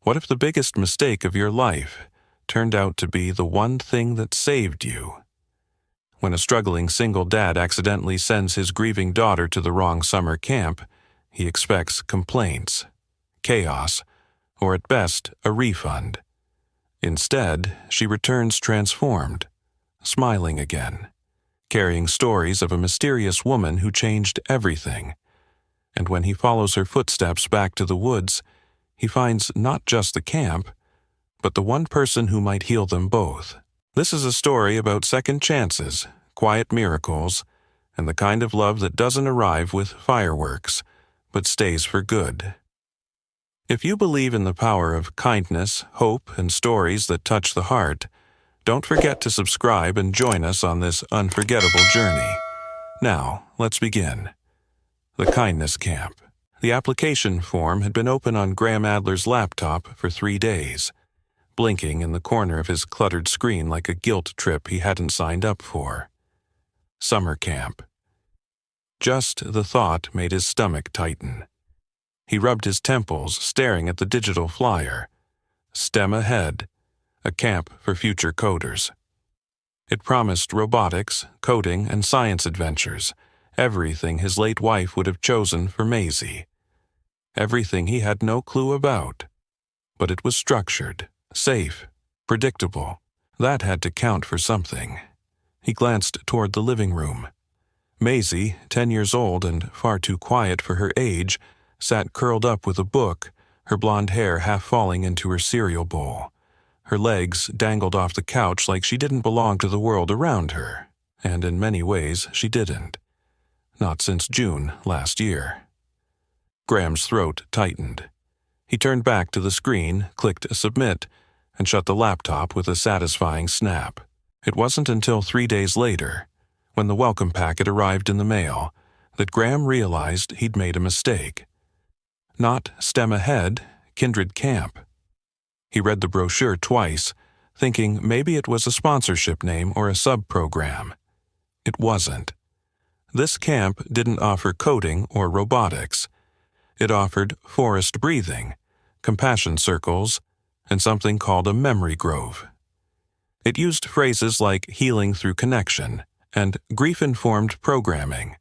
What if the biggest mistake of your life turned out to be the one thing that saved you? When a struggling single dad accidentally sends his grieving daughter to the wrong summer camp, he expects complaints, chaos, or at best, a refund. Instead, she returns transformed, smiling again, carrying stories of a mysterious woman who changed everything. And when he follows her footsteps back to the woods, he finds not just the camp, but the one person who might heal them both. This is a story about second chances, quiet miracles, and the kind of love that doesn't arrive with fireworks, but stays for good. If you believe in the power of kindness, hope, and stories that touch the heart, don't forget to subscribe and join us on this unforgettable journey. Now, let's begin. The Kindness Camp. The application form had been open on Graham Adler's laptop for 3 days, blinking in the corner of his cluttered screen like a guilt trip he hadn't signed up for. Summer camp. Just the thought made his stomach tighten. He rubbed his temples, staring at the digital flyer. STEM Ahead, a camp for future coders. It promised robotics, coding, and science adventures, everything his late wife would have chosen for Maisie. Everything he had no clue about. But it was structured, safe, predictable. That had to count for something. He glanced toward the living room. Maisie, 10 years old and far too quiet for her age, sat curled up with a book, her blonde hair half falling into her cereal bowl. Her legs dangled off the couch like she didn't belong to the world around her, and in many ways she didn't. Not since June last year. Graham's throat tightened. He turned back to the screen, clicked Submit, and shut the laptop with a satisfying snap. It wasn't until 3 days later, when the welcome packet arrived in the mail, that Graham realized he'd made a mistake. Not STEM Ahead, Kindred Camp. He read the brochure twice, thinking maybe it was a sponsorship name or a sub-program. It wasn't. This camp didn't offer coding or robotics. It offered forest breathing, compassion circles, and something called a memory grove. It used phrases like healing through connection and grief-informed programming.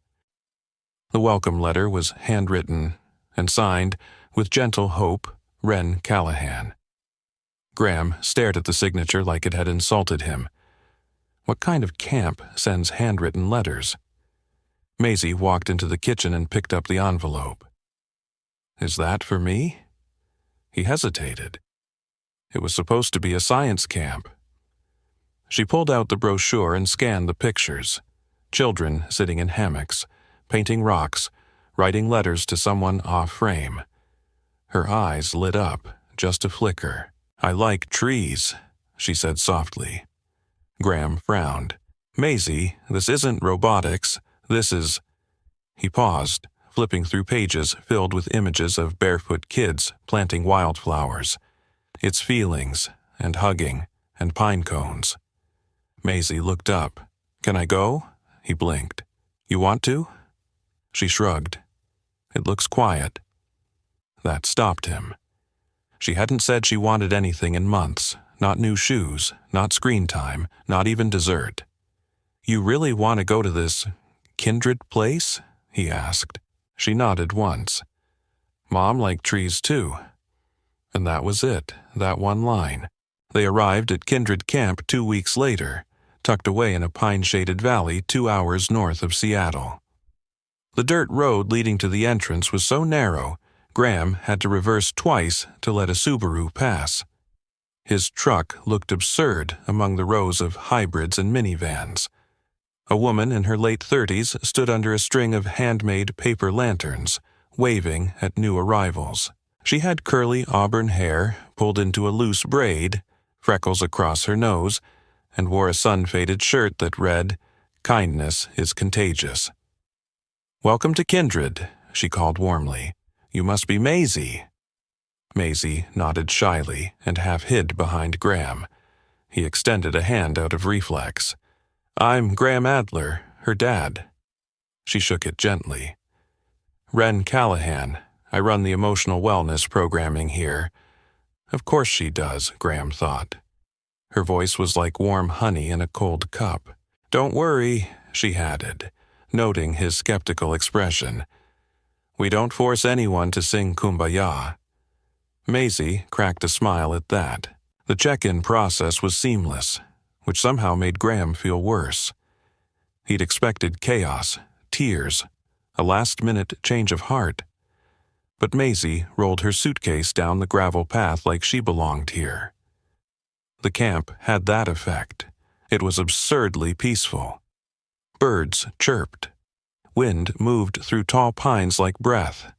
The welcome letter was handwritten and signed, with gentle hope, Wren Callahan. Graham stared at the signature like it had insulted him. What kind of camp sends handwritten letters? Maisie walked into the kitchen and picked up the envelope. Is that for me? He hesitated. It was supposed to be a science camp. She pulled out the brochure and scanned the pictures. Children sitting in hammocks, painting rocks, writing letters to someone off-frame. Her eyes lit up, just a flicker. I like trees, she said softly. Graham frowned. Maisie, this isn't robotics. This is... He paused, flipping through pages filled with images of barefoot kids planting wildflowers. It's feelings, and hugging, and pine cones. Maisie looked up. Can I go? He blinked. You want to? She shrugged. It looks quiet. That stopped him. She hadn't said she wanted anything in months, not new shoes, not screen time, not even dessert. You really want to go to this kindred place? He asked. She nodded once. Mom liked trees too. And that was it, that one line. They arrived at Kindred Camp 2 weeks later, tucked away in a pine-shaded valley 2 hours north of Seattle. The dirt road leading to the entrance was so narrow, Graham had to reverse twice to let a Subaru pass. His truck looked absurd among the rows of hybrids and minivans. A woman in her late 30s stood under a string of handmade paper lanterns, waving at new arrivals. She had curly auburn hair pulled into a loose braid, freckles across her nose, and wore a sun-faded shirt that read, "Kindness is contagious." "Welcome to Kindred," she called warmly. "You must be Maisie." Maisie nodded shyly and half hid behind Graham. He extended a hand out of reflex. "I'm Graham Adler, her dad." She shook it gently. "Wren Callahan. I run the emotional wellness programming here. Of course she does, Graham thought. Her voice was like warm honey in a cold cup. Don't worry, she added, noting his skeptical expression. We don't force anyone to sing Kumbaya. Maisie cracked a smile at that. The check-in process was seamless, which somehow made Graham feel worse. He'd expected chaos, tears, a last-minute change of heart. But Maisie rolled her suitcase down the gravel path like she belonged here. The camp had that effect. It was absurdly peaceful. Birds chirped. Wind moved through tall pines like breath.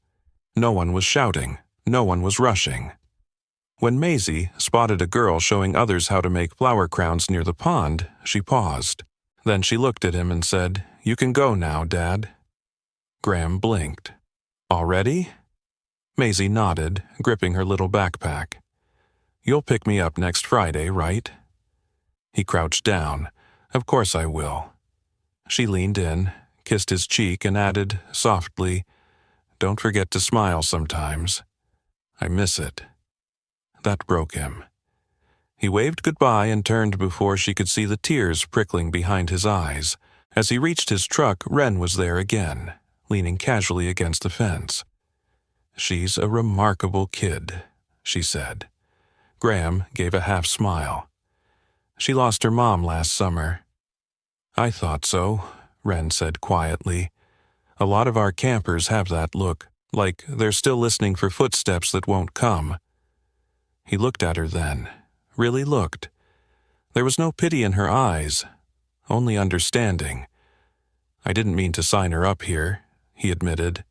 No one was shouting. No one was rushing. When Maisie spotted a girl showing others how to make flower crowns near the pond, she paused. Then she looked at him and said, "You can go now, Dad." Graham blinked. Already? Maisie nodded, gripping her little backpack. You'll pick me up next Friday, right? He crouched down. Of course I will. She leaned in, kissed his cheek, and added, softly, Don't forget to smile sometimes. I miss it. That broke him. He waved goodbye and turned before she could see the tears prickling behind his eyes. As he reached his truck, Wren was there again, leaning casually against the fence. She's a remarkable kid, she said. Graham gave a half smile. She lost her mom last summer. I thought so, Wren said quietly. A lot of our campers have that look, like they're still listening for footsteps that won't come. He looked at her then, really looked. There was no pity in her eyes, only understanding. I didn't mean to sign her up here, he admitted.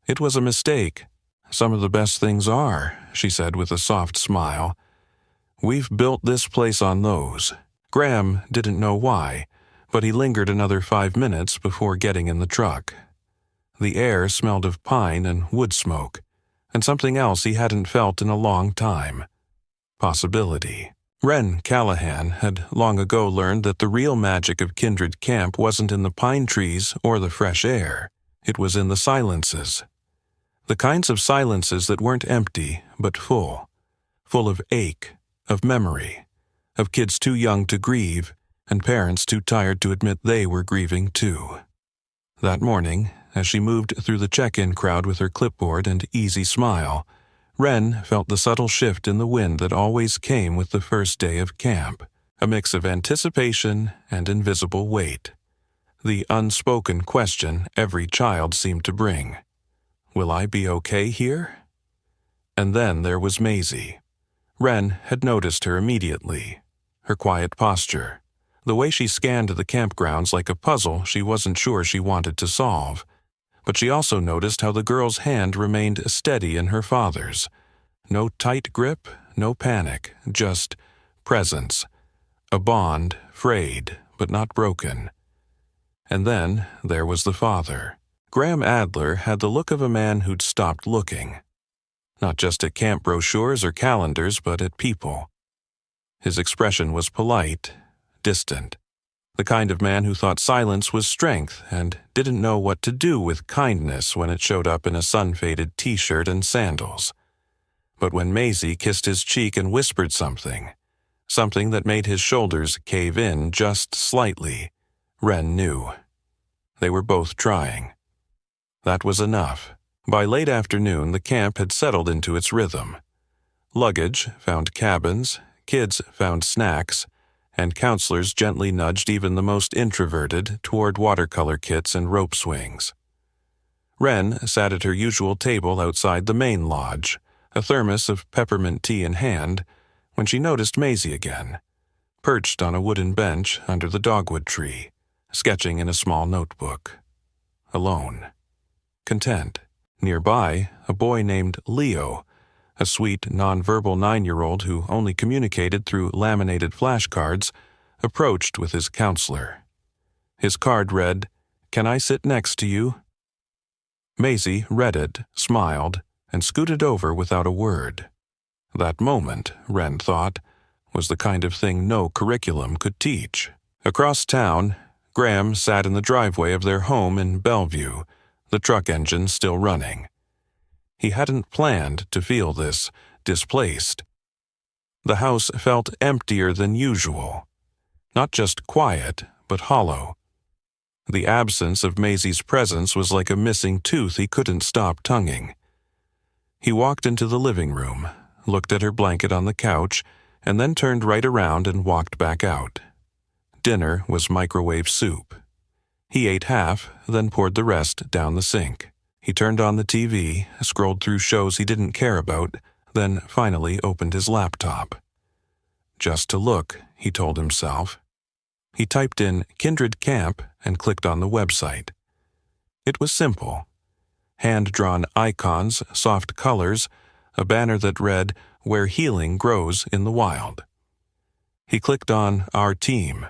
It was a mistake. Some of the best things are, she said with a soft smile. We've built this place on those. Graham didn't know why, but he lingered another 5 minutes before getting in the truck. The air smelled of pine and wood smoke, and something else he hadn't felt in a long time. Possibility. Wren Callahan had long ago learned that the real magic of Kindred Camp wasn't in the pine trees or the fresh air. It was in the silences. The kinds of silences that weren't empty, but full of ache, of memory, of kids too young to grieve, and parents too tired to admit they were grieving too. That morning, as she moved through the check-in crowd with her clipboard and easy smile, Wren felt the subtle shift in the wind that always came with the first day of camp, a mix of anticipation and invisible weight. The unspoken question every child seemed to bring. Will I be okay here? And then there was Maisie. Wren had noticed her immediately. Her quiet posture, the way she scanned the campgrounds like a puzzle she wasn't sure she wanted to solve. But she also noticed how the girl's hand remained steady in her father's. No tight grip, no panic, just presence. A bond, frayed, but not broken. And then there was the father. Graham Adler had the look of a man who'd stopped looking. Not just at camp brochures or calendars, but at people. His expression was polite, distant. The kind of man who thought silence was strength and didn't know what to do with kindness when it showed up in a sun-faded t-shirt and sandals. But when Maisie kissed his cheek and whispered something that made his shoulders cave in just slightly, Wren knew. They were both trying. That was enough. By late afternoon, the camp had settled into its rhythm. Luggage found cabins, kids found snacks, and counselors gently nudged even the most introverted toward watercolor kits and rope swings. Wren sat at her usual table outside the main lodge, a thermos of peppermint tea in hand, when she noticed Maisie again, perched on a wooden bench under the dogwood tree, sketching in a small notebook. Alone. Content. Nearby, a boy named Leo, a sweet, nonverbal 9-year-old who only communicated through laminated flashcards, approached with his counselor. His card read, "Can I sit next to you?" Maisie read it, smiled, and scooted over without a word. That moment, Wren thought, was the kind of thing no curriculum could teach. Across town, Graham sat in the driveway of their home in Bellevue, the truck engine still running. He hadn't planned to feel this, displaced. The house felt emptier than usual. Not just quiet, but hollow. The absence of Maisie's presence was like a missing tooth he couldn't stop tonguing. He walked into the living room, looked at her blanket on the couch, and then turned right around and walked back out. Dinner was microwave soup. He ate half, then poured the rest down the sink. He turned on the TV, scrolled through shows he didn't care about, then finally opened his laptop. Just to look, he told himself. He typed in Kindred Camp and clicked on the website. It was simple. Hand-drawn icons, soft colors, a banner that read, "Where Healing Grows in the Wild." He clicked on Our Team.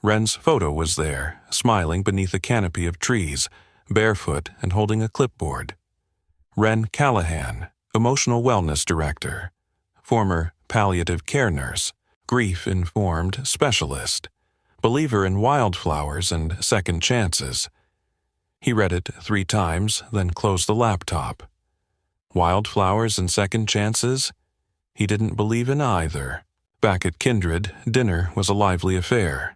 Wren's photo was there, smiling beneath a canopy of trees, barefoot and holding a clipboard. Wren Callahan, Emotional Wellness Director, former palliative care nurse, grief-informed specialist, believer in wildflowers and second chances. He read it 3 times, then closed the laptop. Wildflowers and second chances? He didn't believe in either. Back at Kindred, dinner was a lively affair.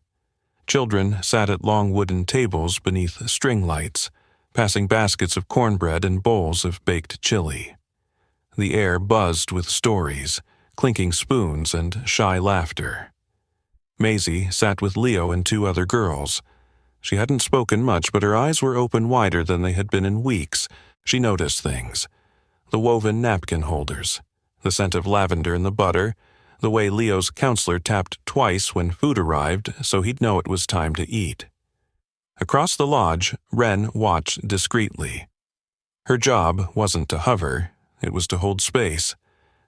Children sat at long wooden tables beneath string lights, passing baskets of cornbread and bowls of baked chili. The air buzzed with stories, clinking spoons and shy laughter. Maisie sat with Leo and 2 other girls. She hadn't spoken much, but her eyes were open wider than they had been in weeks. She noticed things. The woven napkin holders, the scent of lavender in the butter, the way Leo's counselor tapped twice when food arrived so he'd know it was time to eat. Across the lodge, Wren watched discreetly. Her job wasn't to hover, it was to hold space,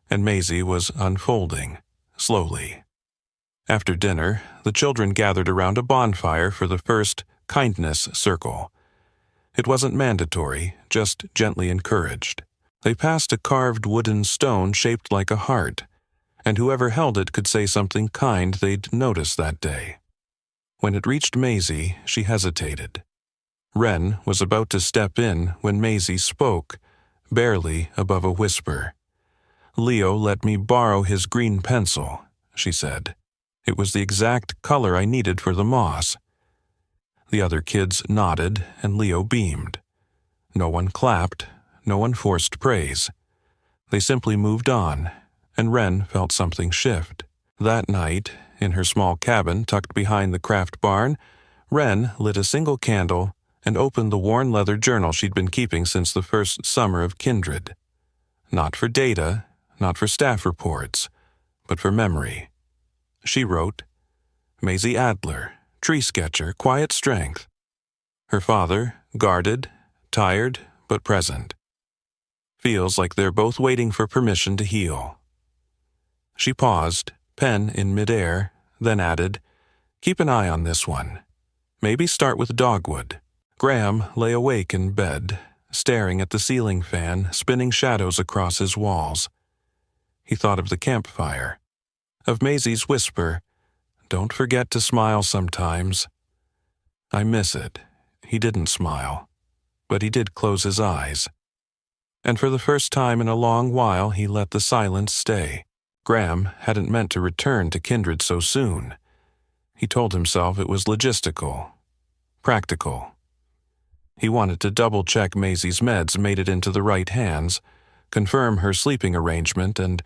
and Maisie was unfolding, slowly. After dinner, the children gathered around a bonfire for the first kindness circle. It wasn't mandatory, just gently encouraged. They passed a carved wooden stone shaped like a heart, and whoever held it could say something kind they'd noticed that day. When it reached Maisie, she hesitated. Wren was about to step in when Maisie spoke, barely above a whisper. "Leo let me borrow his green pencil," she said. "It was the exact color I needed for the moss." The other kids nodded, and Leo beamed. No one clapped, no one forced praise. They simply moved on, and Wren felt something shift. That night, in her small cabin tucked behind the craft barn, Wren lit a single candle and opened the worn leather journal she'd been keeping since the first summer of Kindred. Not for data, not for staff reports, but for memory. She wrote, "Maisie Adler, tree sketcher, quiet strength." Her father, guarded, tired, but present. Feels like they're both waiting for permission to heal. She paused, pen in midair, then added, "Keep an eye on this one. Maybe start with dogwood." Graham lay awake in bed, staring at the ceiling fan, spinning shadows across his walls. He thought of the campfire, of Maisie's whisper, "Don't forget to smile sometimes." I miss it. He didn't smile, but he did close his eyes. And for the first time in a long while, he let the silence stay. Graham hadn't meant to return to Kindred so soon. He told himself it was logistical, practical. He wanted to double-check Maisie's meds made it into the right hands, confirm her sleeping arrangement, and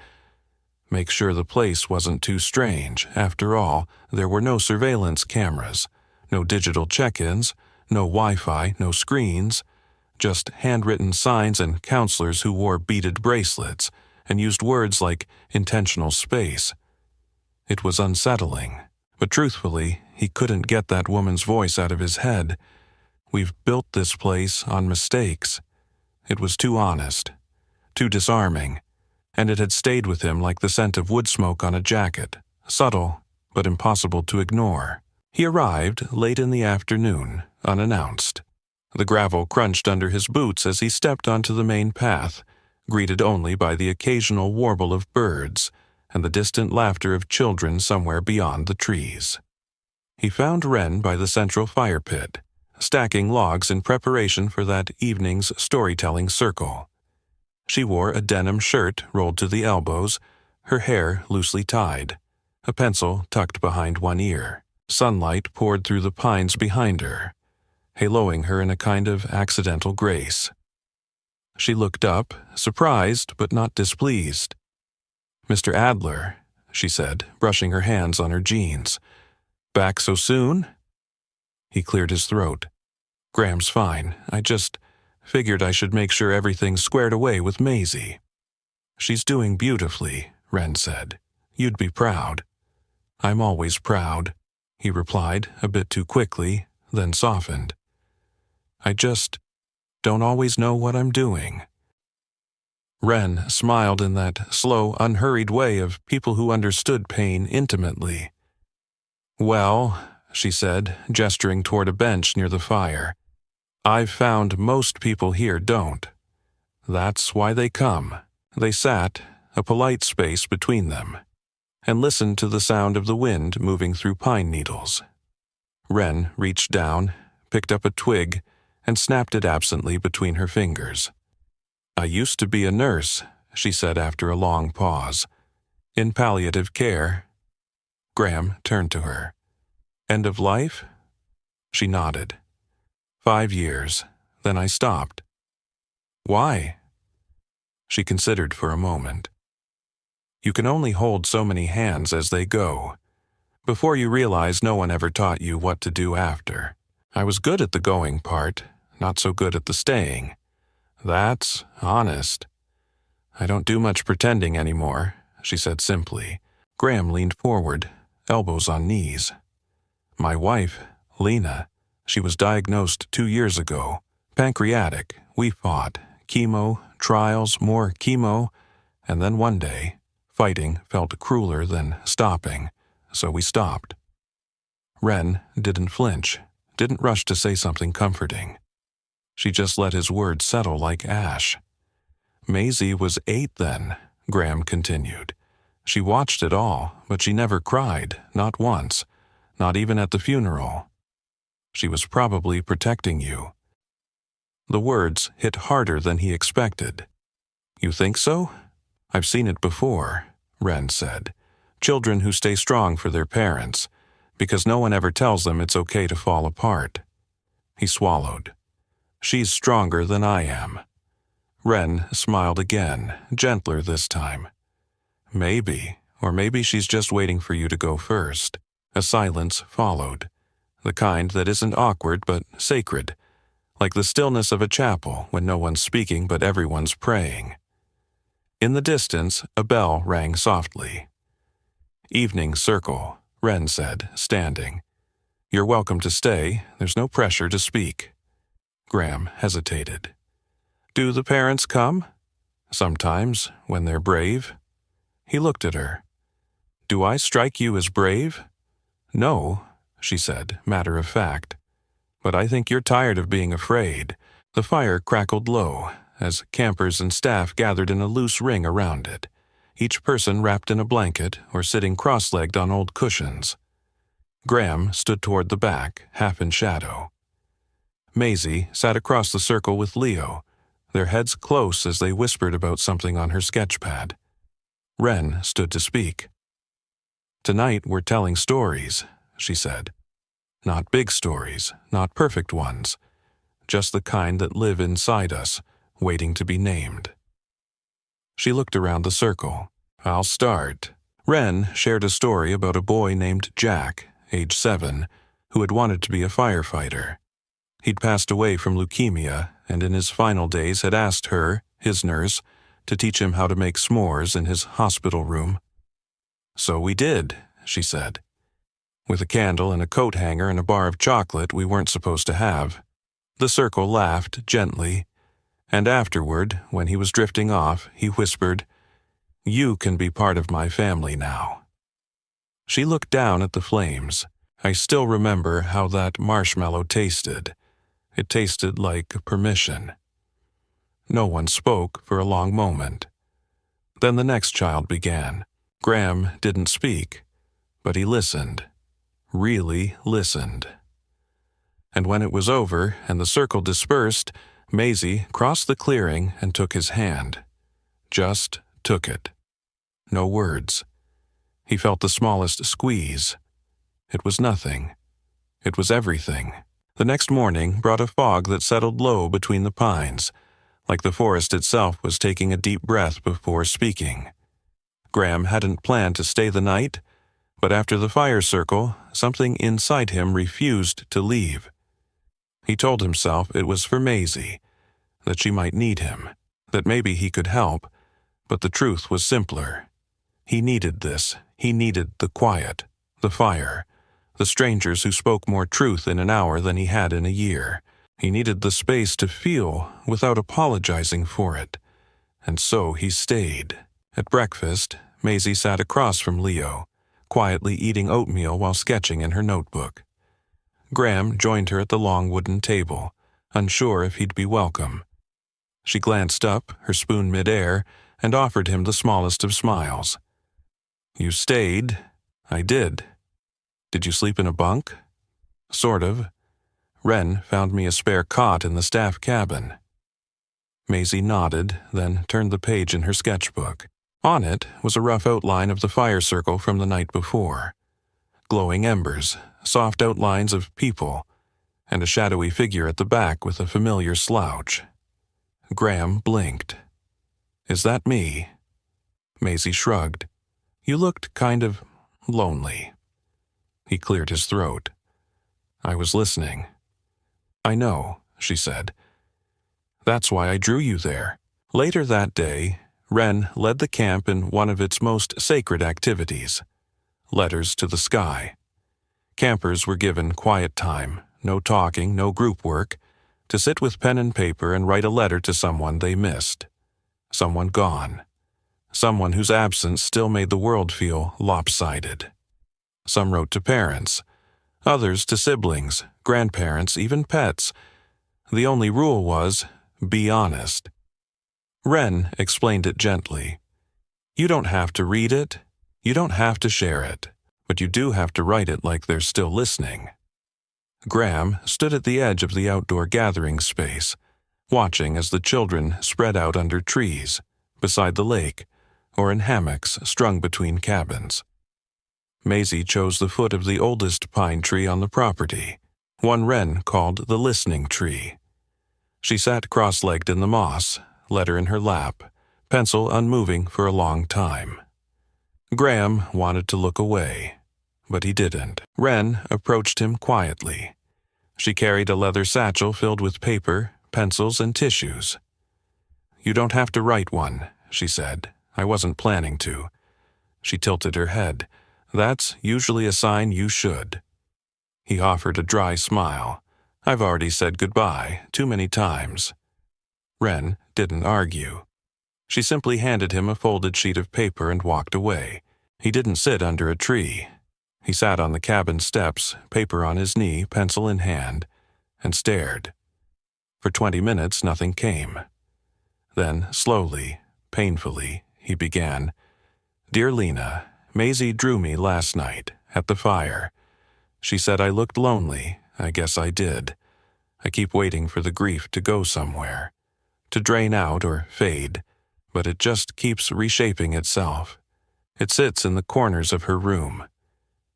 make sure the place wasn't too strange. After all, there were no surveillance cameras, no digital check-ins, no Wi-Fi, no screens, just handwritten signs and counselors who wore beaded bracelets and used words like intentional space. It was unsettling, but truthfully, he couldn't get that woman's voice out of his head. We've built this place on mistakes. It was too honest, too disarming, and it had stayed with him like the scent of wood smoke on a jacket, subtle but impossible to ignore. He arrived late in the afternoon, unannounced. The gravel crunched under his boots as he stepped onto the main path, greeted only by the occasional warble of birds and the distant laughter of children somewhere beyond the trees. He found Wren by the central fire pit, stacking logs in preparation for that evening's storytelling circle. She wore a denim shirt rolled to the elbows, her hair loosely tied, a pencil tucked behind one ear. Sunlight poured through the pines behind her, haloing her in a kind of accidental grace. She looked up, surprised but not displeased. "Mr. Adler," she said, brushing her hands on her jeans. "Back so soon?" He cleared his throat. "Graham's fine. I just figured I should make sure everything's squared away with Maisie." "She's doing beautifully," Wren said. "You'd be proud." "I'm always proud," he replied, a bit too quickly, then softened. "I just don't always know what I'm doing." Wren smiled in that slow, unhurried way of people who understood pain intimately. "Well," she said, gesturing toward a bench near the fire, "I've found most people here don't. That's why they come." They sat, a polite space between them, and listened to the sound of the wind moving through pine needles. Wren reached down, picked up a twig, and snapped it absently between her fingers. "I used to be a nurse," she said after a long pause. "In palliative care." Graham turned to her. "End of life?" She nodded. 5 years. Then I stopped." "Why?" She considered for a moment. "You can only hold so many hands as they go. Before you realize no one ever taught you what to do after. I was good at the going part, not so good at the staying. That's honest. I don't do much pretending anymore," she said simply. Graham leaned forward, elbows on knees. "My wife, Lena, she was diagnosed 2 years ago. Pancreatic. We fought. Chemo, trials, more chemo, and then one day, fighting felt crueler than stopping, so we stopped." Wren didn't flinch, didn't rush to say something comforting. She just let his words settle like ash. "Maisie was 8 then," Graham continued. "She watched it all, but she never cried, not once, not even at the funeral. She was probably protecting you." The words hit harder than he expected. "You think so? I've seen it before," Wren said. "Children who stay strong for their parents, because no one ever tells them it's okay to fall apart." He swallowed. "She's stronger than I am." Wren smiled again, gentler this time. "Maybe, or maybe she's just waiting for you to go first." A silence followed, the kind that isn't awkward but sacred, like the stillness of a chapel when no one's speaking but everyone's praying. In the distance, a bell rang softly. "Evening circle," Wren said, standing. "You're welcome to stay. There's no pressure to speak." Graham hesitated. "Do the parents come?" "Sometimes, when they're brave." He looked at her. "Do I strike you as brave?" "No," she said, matter of fact. "But I think you're tired of being afraid." The fire crackled low as campers and staff gathered in a loose ring around it, each person wrapped in a blanket or sitting cross-legged on old cushions. Graham stood toward the back, half in shadow. Maisie sat across the circle with Leo, their heads close as they whispered about something on her sketchpad. Wren stood to speak. "Tonight we're telling stories," she said. "Not big stories, not perfect ones, just the kind that live inside us, waiting to be named." She looked around the circle. "I'll start." Wren shared a story about a boy named Jack, age 7, who had wanted to be a firefighter. He'd passed away from leukemia and in his final days had asked her, his nurse, to teach him how to make s'mores in his hospital room. "So we did," she said. "With a candle and a coat hanger and a bar of chocolate we weren't supposed to have." The circle laughed gently, and afterward, when he was drifting off, he whispered, "You can be part of my family now." She looked down at the flames. "I still remember how that marshmallow tasted. It tasted like permission." No one spoke for a long moment. Then the next child began. Graham didn't speak, but he listened, really listened. And when it was over and the circle dispersed, Maisie crossed the clearing and took his hand. Just took it. no words. He felt the smallest squeeze. It was nothing. It was everything. The next morning brought a fog that settled low between the pines, like the forest itself was taking a deep breath before speaking. Graham hadn't planned to stay the night, but after the fire circle, something inside him refused to leave. He told himself it was for Maisie, that she might need him, that maybe he could help, but the truth was simpler. He needed this. He needed the quiet, the fire, the strangers who spoke more truth in an hour than he had in a year. He needed the space to feel without apologizing for it. And so he stayed. At breakfast, Maisie sat across from Leo, quietly eating oatmeal while sketching in her notebook. Graham joined her at the long wooden table, unsure if he'd be welcome. She glanced up, her spoon midair, and offered him the smallest of smiles. "You stayed." "I did." "Did you sleep in a bunk?" "Sort of. Wren found me a spare cot in the staff cabin." Maisie nodded, then turned the page in her sketchbook. On it was a rough outline of the fire circle from the night before. Glowing embers, soft outlines of people, and a shadowy figure at the back with a familiar slouch. Graham blinked. "Is that me?" Maisie shrugged. "You looked kind of lonely." He cleared his throat. "I was listening." "I know," she said. "That's why I drew you there." Later that day, Wren led the camp in one of its most sacred activities, letters to the sky. Campers were given quiet time, no talking, no group work, to sit with pen and paper and write a letter to someone they missed, someone gone, someone whose absence still made the world feel lopsided. Some wrote to parents, others to siblings, grandparents, even pets. The only rule was, be honest. Wren explained it gently. You don't have to read it, you don't have to share it, but you do have to write it like they're still listening. Graham stood at the edge of the outdoor gathering space, watching as the children spread out under trees, beside the lake, or in hammocks strung between cabins. Maisie chose the foot of the oldest pine tree on the property, one Wren called the listening tree. She sat cross-legged in the moss, letter in her lap, pencil unmoving for a long time. Graham wanted to look away, but he didn't. Wren approached him quietly. She carried a leather satchel filled with paper, pencils, and tissues. You don't have to write one, she said. I wasn't planning to. She tilted her head. That's usually a sign you should. He offered a dry smile. I've already said goodbye too many times. Wren didn't argue. She simply handed him a folded sheet of paper and walked away. He didn't sit under a tree. He sat on the cabin steps, paper on his knee, pencil in hand, and stared. For 20 minutes, nothing came. Then, slowly, painfully, he began, Dear Lena, Maisie drew me last night, at the fire. She said I looked lonely. I guess I did. I keep waiting for the grief to go somewhere, to drain out or fade, but it just keeps reshaping itself. It sits in the corners of her room,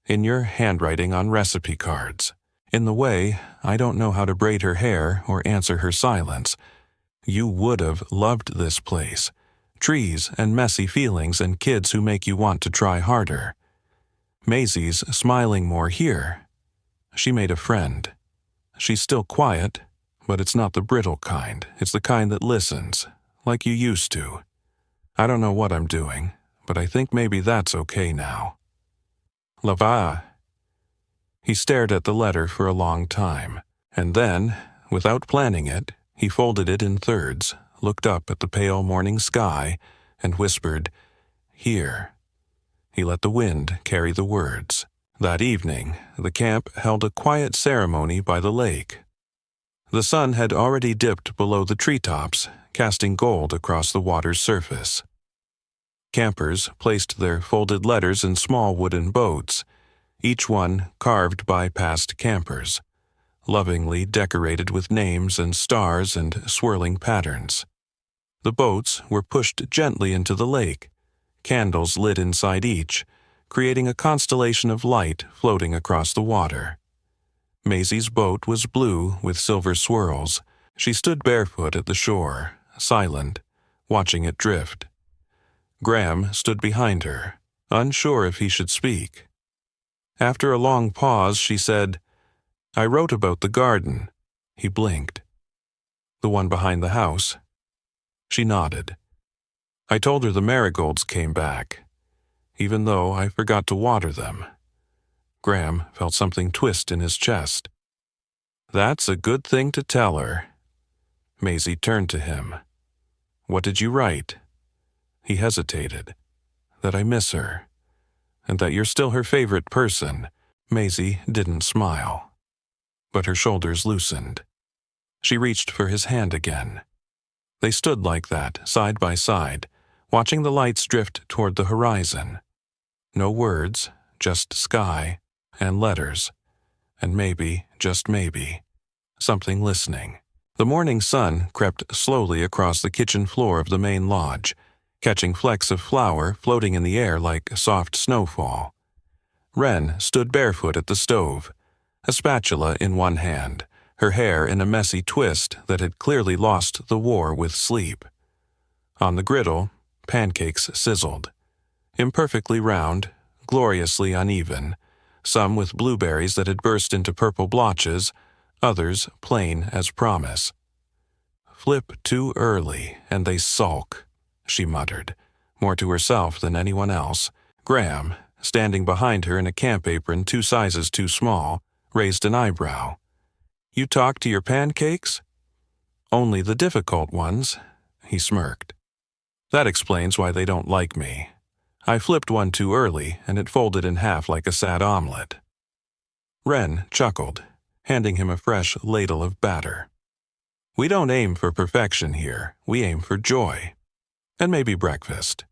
in your handwriting on recipe cards, in the way I don't know how to braid her hair or answer her silence. You would have loved this place, trees and messy feelings and kids who make you want to try harder. Maisie's smiling more here. She made a friend. She's still quiet, but it's not the brittle kind. It's the kind that listens, like you used to. I don't know what I'm doing, but I think maybe that's okay now. Lava. He stared at the letter for a long time, and then, without planning it, he folded it in thirds, looked up at the pale morning sky, and whispered, Here. He let the wind carry the words. That evening, the camp held a quiet ceremony by the lake. The sun had already dipped below the treetops, casting gold across the water's surface. Campers placed their folded letters in small wooden boats, each one carved by past campers, lovingly decorated with names and stars and swirling patterns. The boats were pushed gently into the lake, candles lit inside each, creating a constellation of light floating across the water. Maisie's boat was blue with silver swirls. She stood barefoot at the shore, silent, watching it drift. Graham stood behind her, unsure if he should speak. After a long pause, she said, "I wrote about the garden." He blinked. "The one behind the house?" She nodded. "I told her the marigolds came back, even though I forgot to water them." Graham felt something twist in his chest. "That's a good thing to tell her." Maisie turned to him. "What did you write?" He hesitated. "That I miss her, and that you're still her favorite person." Maisie didn't smile, but her shoulders loosened. She reached for his hand again. They stood like that, side by side, watching the lights drift toward the horizon. No words, just sky and letters, and maybe, just maybe, something listening. The morning sun crept slowly across the kitchen floor of the main lodge, catching flecks of flour floating in the air like soft snowfall. Wren stood barefoot at the stove, a spatula in one hand, her hair in a messy twist that had clearly lost the war with sleep. On the griddle, pancakes sizzled, imperfectly round, gloriously uneven, some with blueberries that had burst into purple blotches, others plain as promise. "Flip too early, and they sulk," she muttered, more to herself than anyone else. Graham, standing behind her in a camp apron 2 sizes too small, raised an eyebrow. "You talk to your pancakes?" "Only the difficult ones," he smirked. "That explains why they don't like me. I flipped one too early, and it folded in half like a sad omelet." Wren chuckled, handing him a fresh ladle of batter. "We don't aim for perfection here, we aim for joy. And maybe breakfast."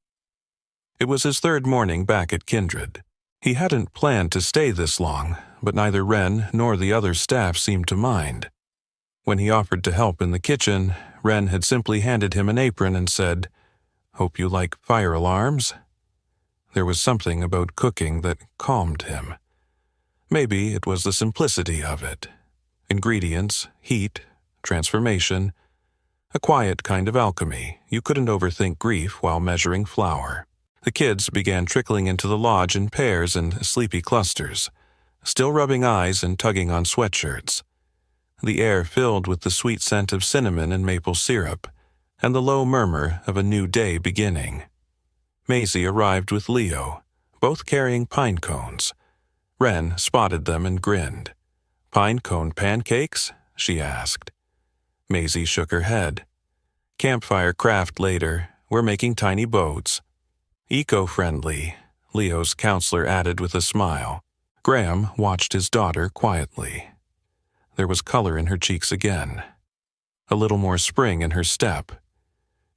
It was his 3rd morning back at Kindred. He hadn't planned to stay this long, but neither Wren nor the other staff seemed to mind. When he offered to help in the kitchen, Wren had simply handed him an apron and said, "Hope you like fire alarms?" There was something about cooking that calmed him. Maybe it was the simplicity of it. Ingredients, heat, transformation, a quiet kind of alchemy. You couldn't overthink grief while measuring flour. The kids began trickling into the lodge in pairs and sleepy clusters, still rubbing eyes and tugging on sweatshirts. The air filled with the sweet scent of cinnamon and maple syrup, and the low murmur of a new day beginning. Maisie arrived with Leo, both carrying pine cones. Wren spotted them and grinned. "Pine cone pancakes?" she asked. Maisie shook her head. "Campfire craft later. We're making tiny boats." "Eco-friendly," Leo's counselor added with a smile. Graham watched his daughter quietly. There was color in her cheeks again, a little more spring in her step.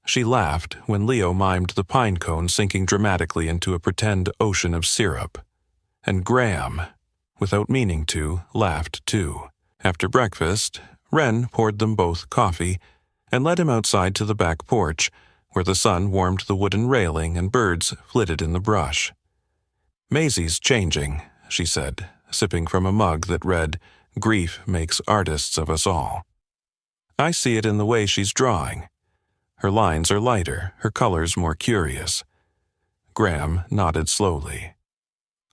She laughed when Leo mimed the pine cone sinking dramatically into a pretend ocean of syrup. And Graham, without meaning to, laughed too. After breakfast, Wren poured them both coffee and led him outside to the back porch, where the sun warmed the wooden railing and birds flitted in the brush. "Maisie's changing," she said, sipping from a mug that read, "Grief makes artists of us all." "I see it in the way she's drawing. Her lines are lighter, her colors more curious." Graham nodded slowly.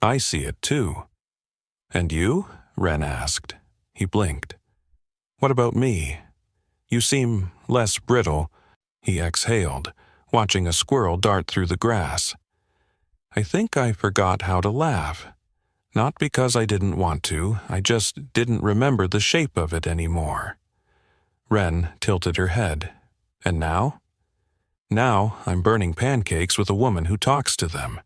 "I see it too." "And you?" Wren asked. He blinked. "What about me? You seem less brittle." He exhaled, watching a squirrel dart through the grass. "I think I forgot how to laugh. Not because I didn't want to, I just didn't remember the shape of it anymore." Wren tilted her head. "And now?" "Now I'm burning pancakes with a woman who talks to them."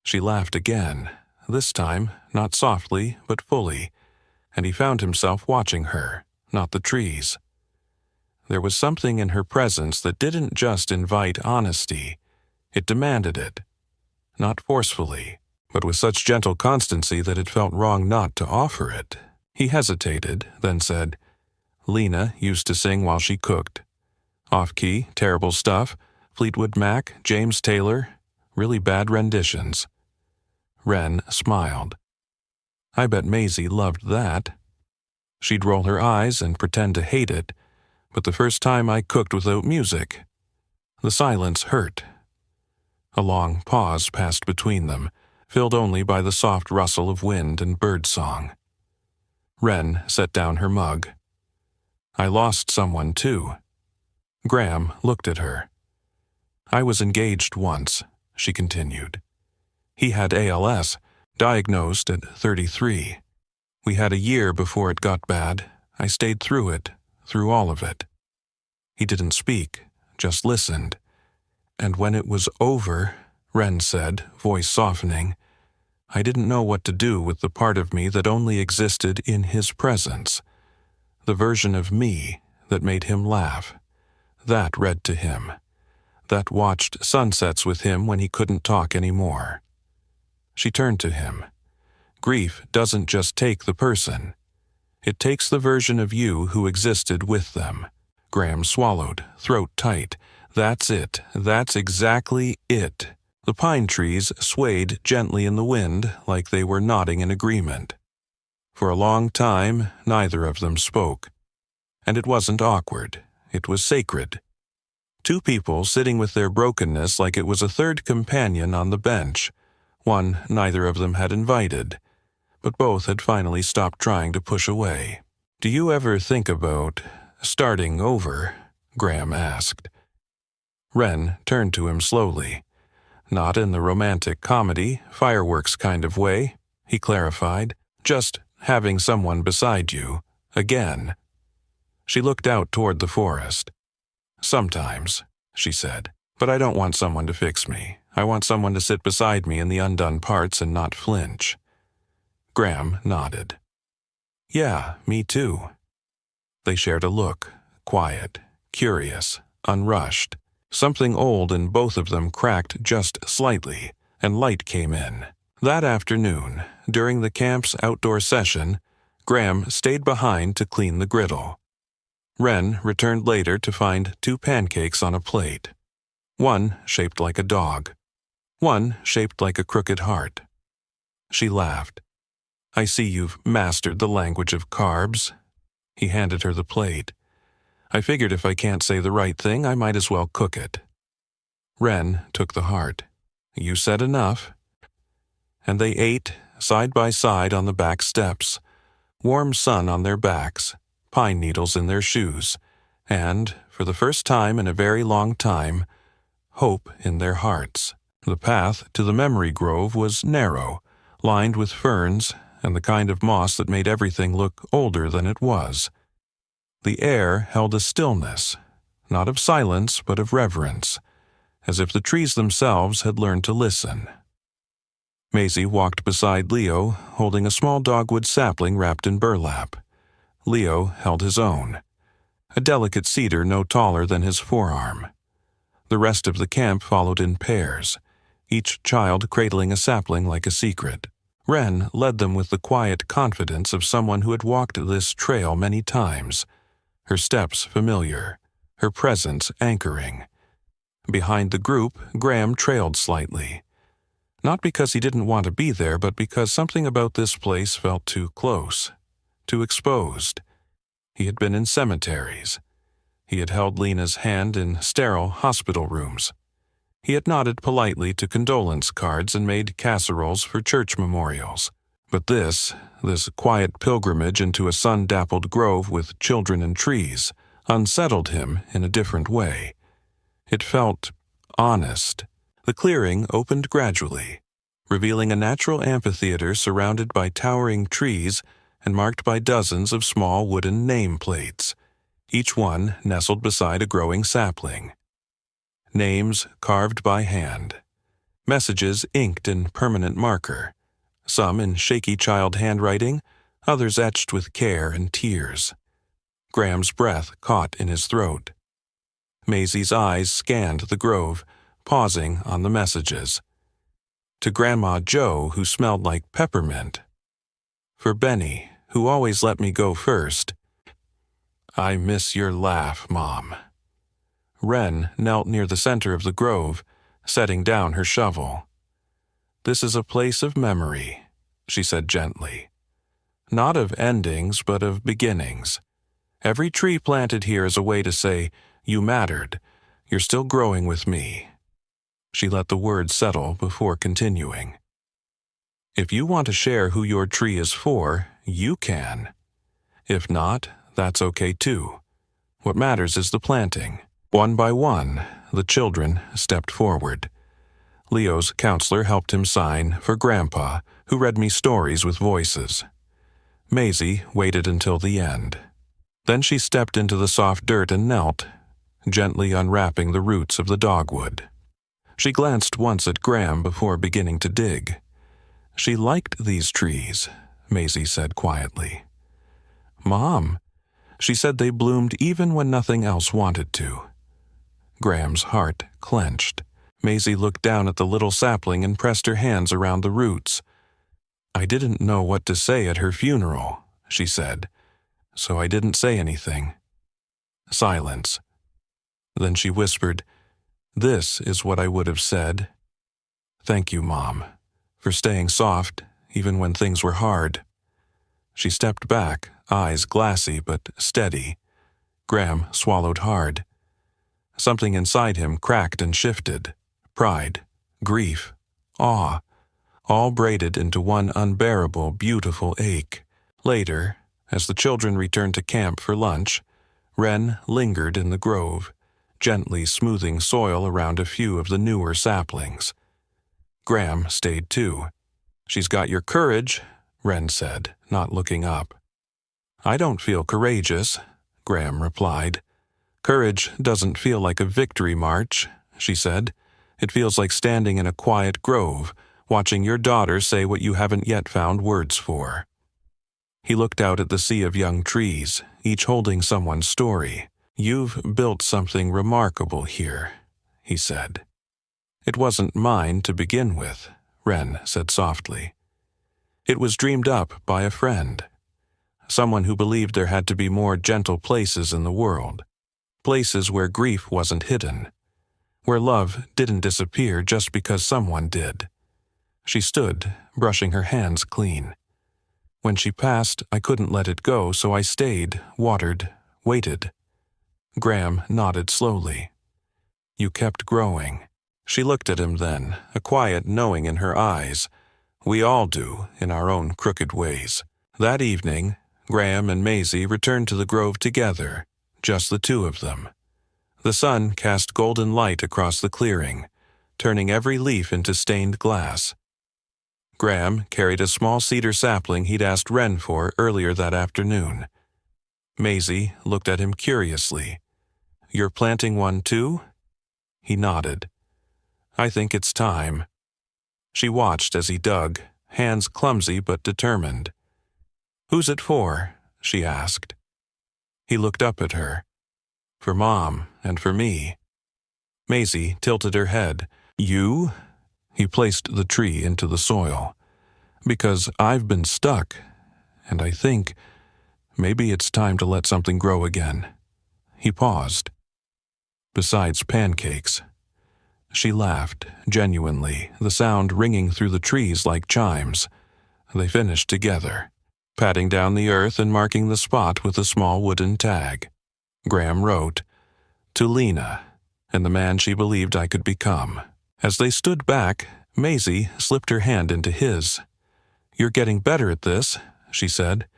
She laughed again, this time not softly but fully, and he found himself watching her, not the trees. There was something in her presence that didn't just invite honesty, it demanded it. Not forcefully, but with such gentle constancy that it felt wrong not to offer it. He hesitated, then said, "Lena used to sing while she cooked. Off-key, terrible stuff, Fleetwood Mac, James Taylor, really bad renditions. Wren smiled. I bet Maisie loved that. She'd roll her eyes and pretend to hate it, but the first time I cooked without music. The silence hurt. A long pause passed between them, filled only by the soft rustle of wind and bird song. Wren set down her mug. I lost someone, too. Graham looked at her. I was engaged once, she continued. He had ALS, diagnosed at 33. We had a year before it got bad. I stayed through it, through all of it. He didn't speak, just listened. And when it was over, Wren said, voice softening, I didn't know what to do with the part of me that only existed in his presence. The version of me that made him laugh. That read to him. That watched sunsets with him when he couldn't talk anymore. She turned to him. Grief doesn't just take the person. It takes the version of you who existed with them. Graham swallowed, throat tight. That's it. That's exactly it. The pine trees swayed gently in the wind like they were nodding in agreement. For a long time, neither of them spoke. And it wasn't awkward. It was sacred. Two people sitting with their brokenness like it was a third companion on the bench. One neither of them had invited, but both had finally stopped trying to push away. Do you ever think about starting over? Graham asked. Wren turned to him slowly. Not in the romantic comedy, fireworks kind of way, he clarified. Just having someone beside you, again. She looked out toward the forest. Sometimes, she said, but I don't want someone to fix me. I want someone to sit beside me in the undone parts and not flinch. Graham nodded. Yeah, me too. They shared a look, quiet, curious, unrushed. Something old in both of them cracked just slightly, and light came in. That afternoon, during the camp's outdoor session, Graham stayed behind to clean the griddle. Wren returned later to find 2 pancakes on a plate. One shaped like a dog. One shaped like a crooked heart. She laughed. I see you've mastered the language of carbs. He handed her the plate. I figured if I can't say the right thing, I might as well cook it. Wren took the heart. You said enough. And they ate, side by side on the back steps, warm sun on their backs, pine needles in their shoes, and, for the first time in a very long time, hope in their hearts. The path to the memory grove was narrow, lined with ferns and the kind of moss that made everything look older than it was. The air held a stillness, not of silence but of reverence, as if the trees themselves had learned to listen. Maisie walked beside Leo, holding a small dogwood sapling wrapped in burlap. Leo held his own, a delicate cedar no taller than his forearm. The rest of the camp followed in pairs, each child cradling a sapling like a secret. Wren led them with the quiet confidence of someone who had walked this trail many times, her steps familiar, her presence anchoring. Behind the group, Graham trailed slightly. Not because he didn't want to be there, but because something about this place felt too close, too exposed. He had been in cemeteries. He had held Lena's hand in sterile hospital rooms. He had nodded politely to condolence cards and made casseroles for church memorials. But this quiet pilgrimage into a sun-dappled grove with children and trees, unsettled him in a different way. It felt honest. The clearing opened gradually, revealing a natural amphitheater surrounded by towering trees and marked by dozens of small wooden nameplates, each one nestled beside a growing sapling. Names carved by hand. Messages inked in permanent marker. Some in shaky child handwriting, others etched with care and tears. Graham's breath caught in his throat. Maisie's eyes scanned the grove, pausing on the messages. To Grandma Jo, who smelled like peppermint. For Benny, who always let me go first. I miss your laugh, Mom. Wren knelt near the center of the grove, setting down her shovel. "This is a place of memory," she said gently. "Not of endings, but of beginnings. Every tree planted here is a way to say, 'You mattered. You're still growing with me.'" She let the words settle before continuing. "If you want to share who your tree is for, you can. If not, that's okay too. What matters is the planting." One by one, the children stepped forward. Leo's counselor helped him sign for Grandpa, who read me stories with voices. Maisie waited until the end. Then she stepped into the soft dirt and knelt, gently unwrapping the roots of the dogwood. She glanced once at Graham before beginning to dig. She liked these trees, Maisie said quietly. "Mom," she said, "they bloomed even when nothing else wanted to." Graham's heart clenched. Maisie looked down at the little sapling and pressed her hands around the roots. "I didn't know what to say at her funeral," she said, "so I didn't say anything." Silence. Then she whispered, "This is what I would have said. Thank you, Mom, for staying soft even when things were hard." She stepped back, eyes glassy but steady. Graham swallowed hard. Something inside him cracked and shifted. Pride, grief, awe, all braided into one unbearable, beautiful ache. Later, as the children returned to camp for lunch, Wren lingered in the grove, gently smoothing soil around a few of the newer saplings. Graham stayed too. "She's got your courage," Wren said, not looking up. "I don't feel courageous," Graham replied. "Courage doesn't feel like a victory march," she said. "It feels like standing in a quiet grove, watching your daughter say what you haven't yet found words for." He looked out at the sea of young trees, each holding someone's story. "You've built something remarkable here," he said. "It wasn't mine to begin with," Wren said softly. "It was dreamed up by a friend. Someone who believed there had to be more gentle places in the world. Places where grief wasn't hidden. Where love didn't disappear just because someone did." She stood, brushing her hands clean. "When she passed, I couldn't let it go, so I stayed, watered, waited." Graham nodded slowly. "You kept growing." She looked at him then, a quiet knowing in her eyes. We all do, in our own crooked ways. That evening, Graham and Maisie returned to the grove together, just the two of them. The sun cast golden light across the clearing, turning every leaf into stained glass. Graham carried a small cedar sapling he'd asked Wren for earlier that afternoon. Maisie looked at him curiously. "You're planting one too?" He nodded. "I think it's time." She watched as he dug, hands clumsy but determined. "Who's it for?" she asked. He looked up at her. "For Mom and for me." Maisie tilted her head. "You?" He placed the tree into the soil. "Because I've been stuck, and I think maybe it's time to let something grow again." He paused. "Besides pancakes." She laughed, genuinely, the sound ringing through the trees like chimes. They finished together, patting down the earth and marking the spot with a small wooden tag. Graham wrote, "To Lena, and the man she believed I could become." As they stood back, Maisie slipped her hand into his. "You're getting better at this," she said.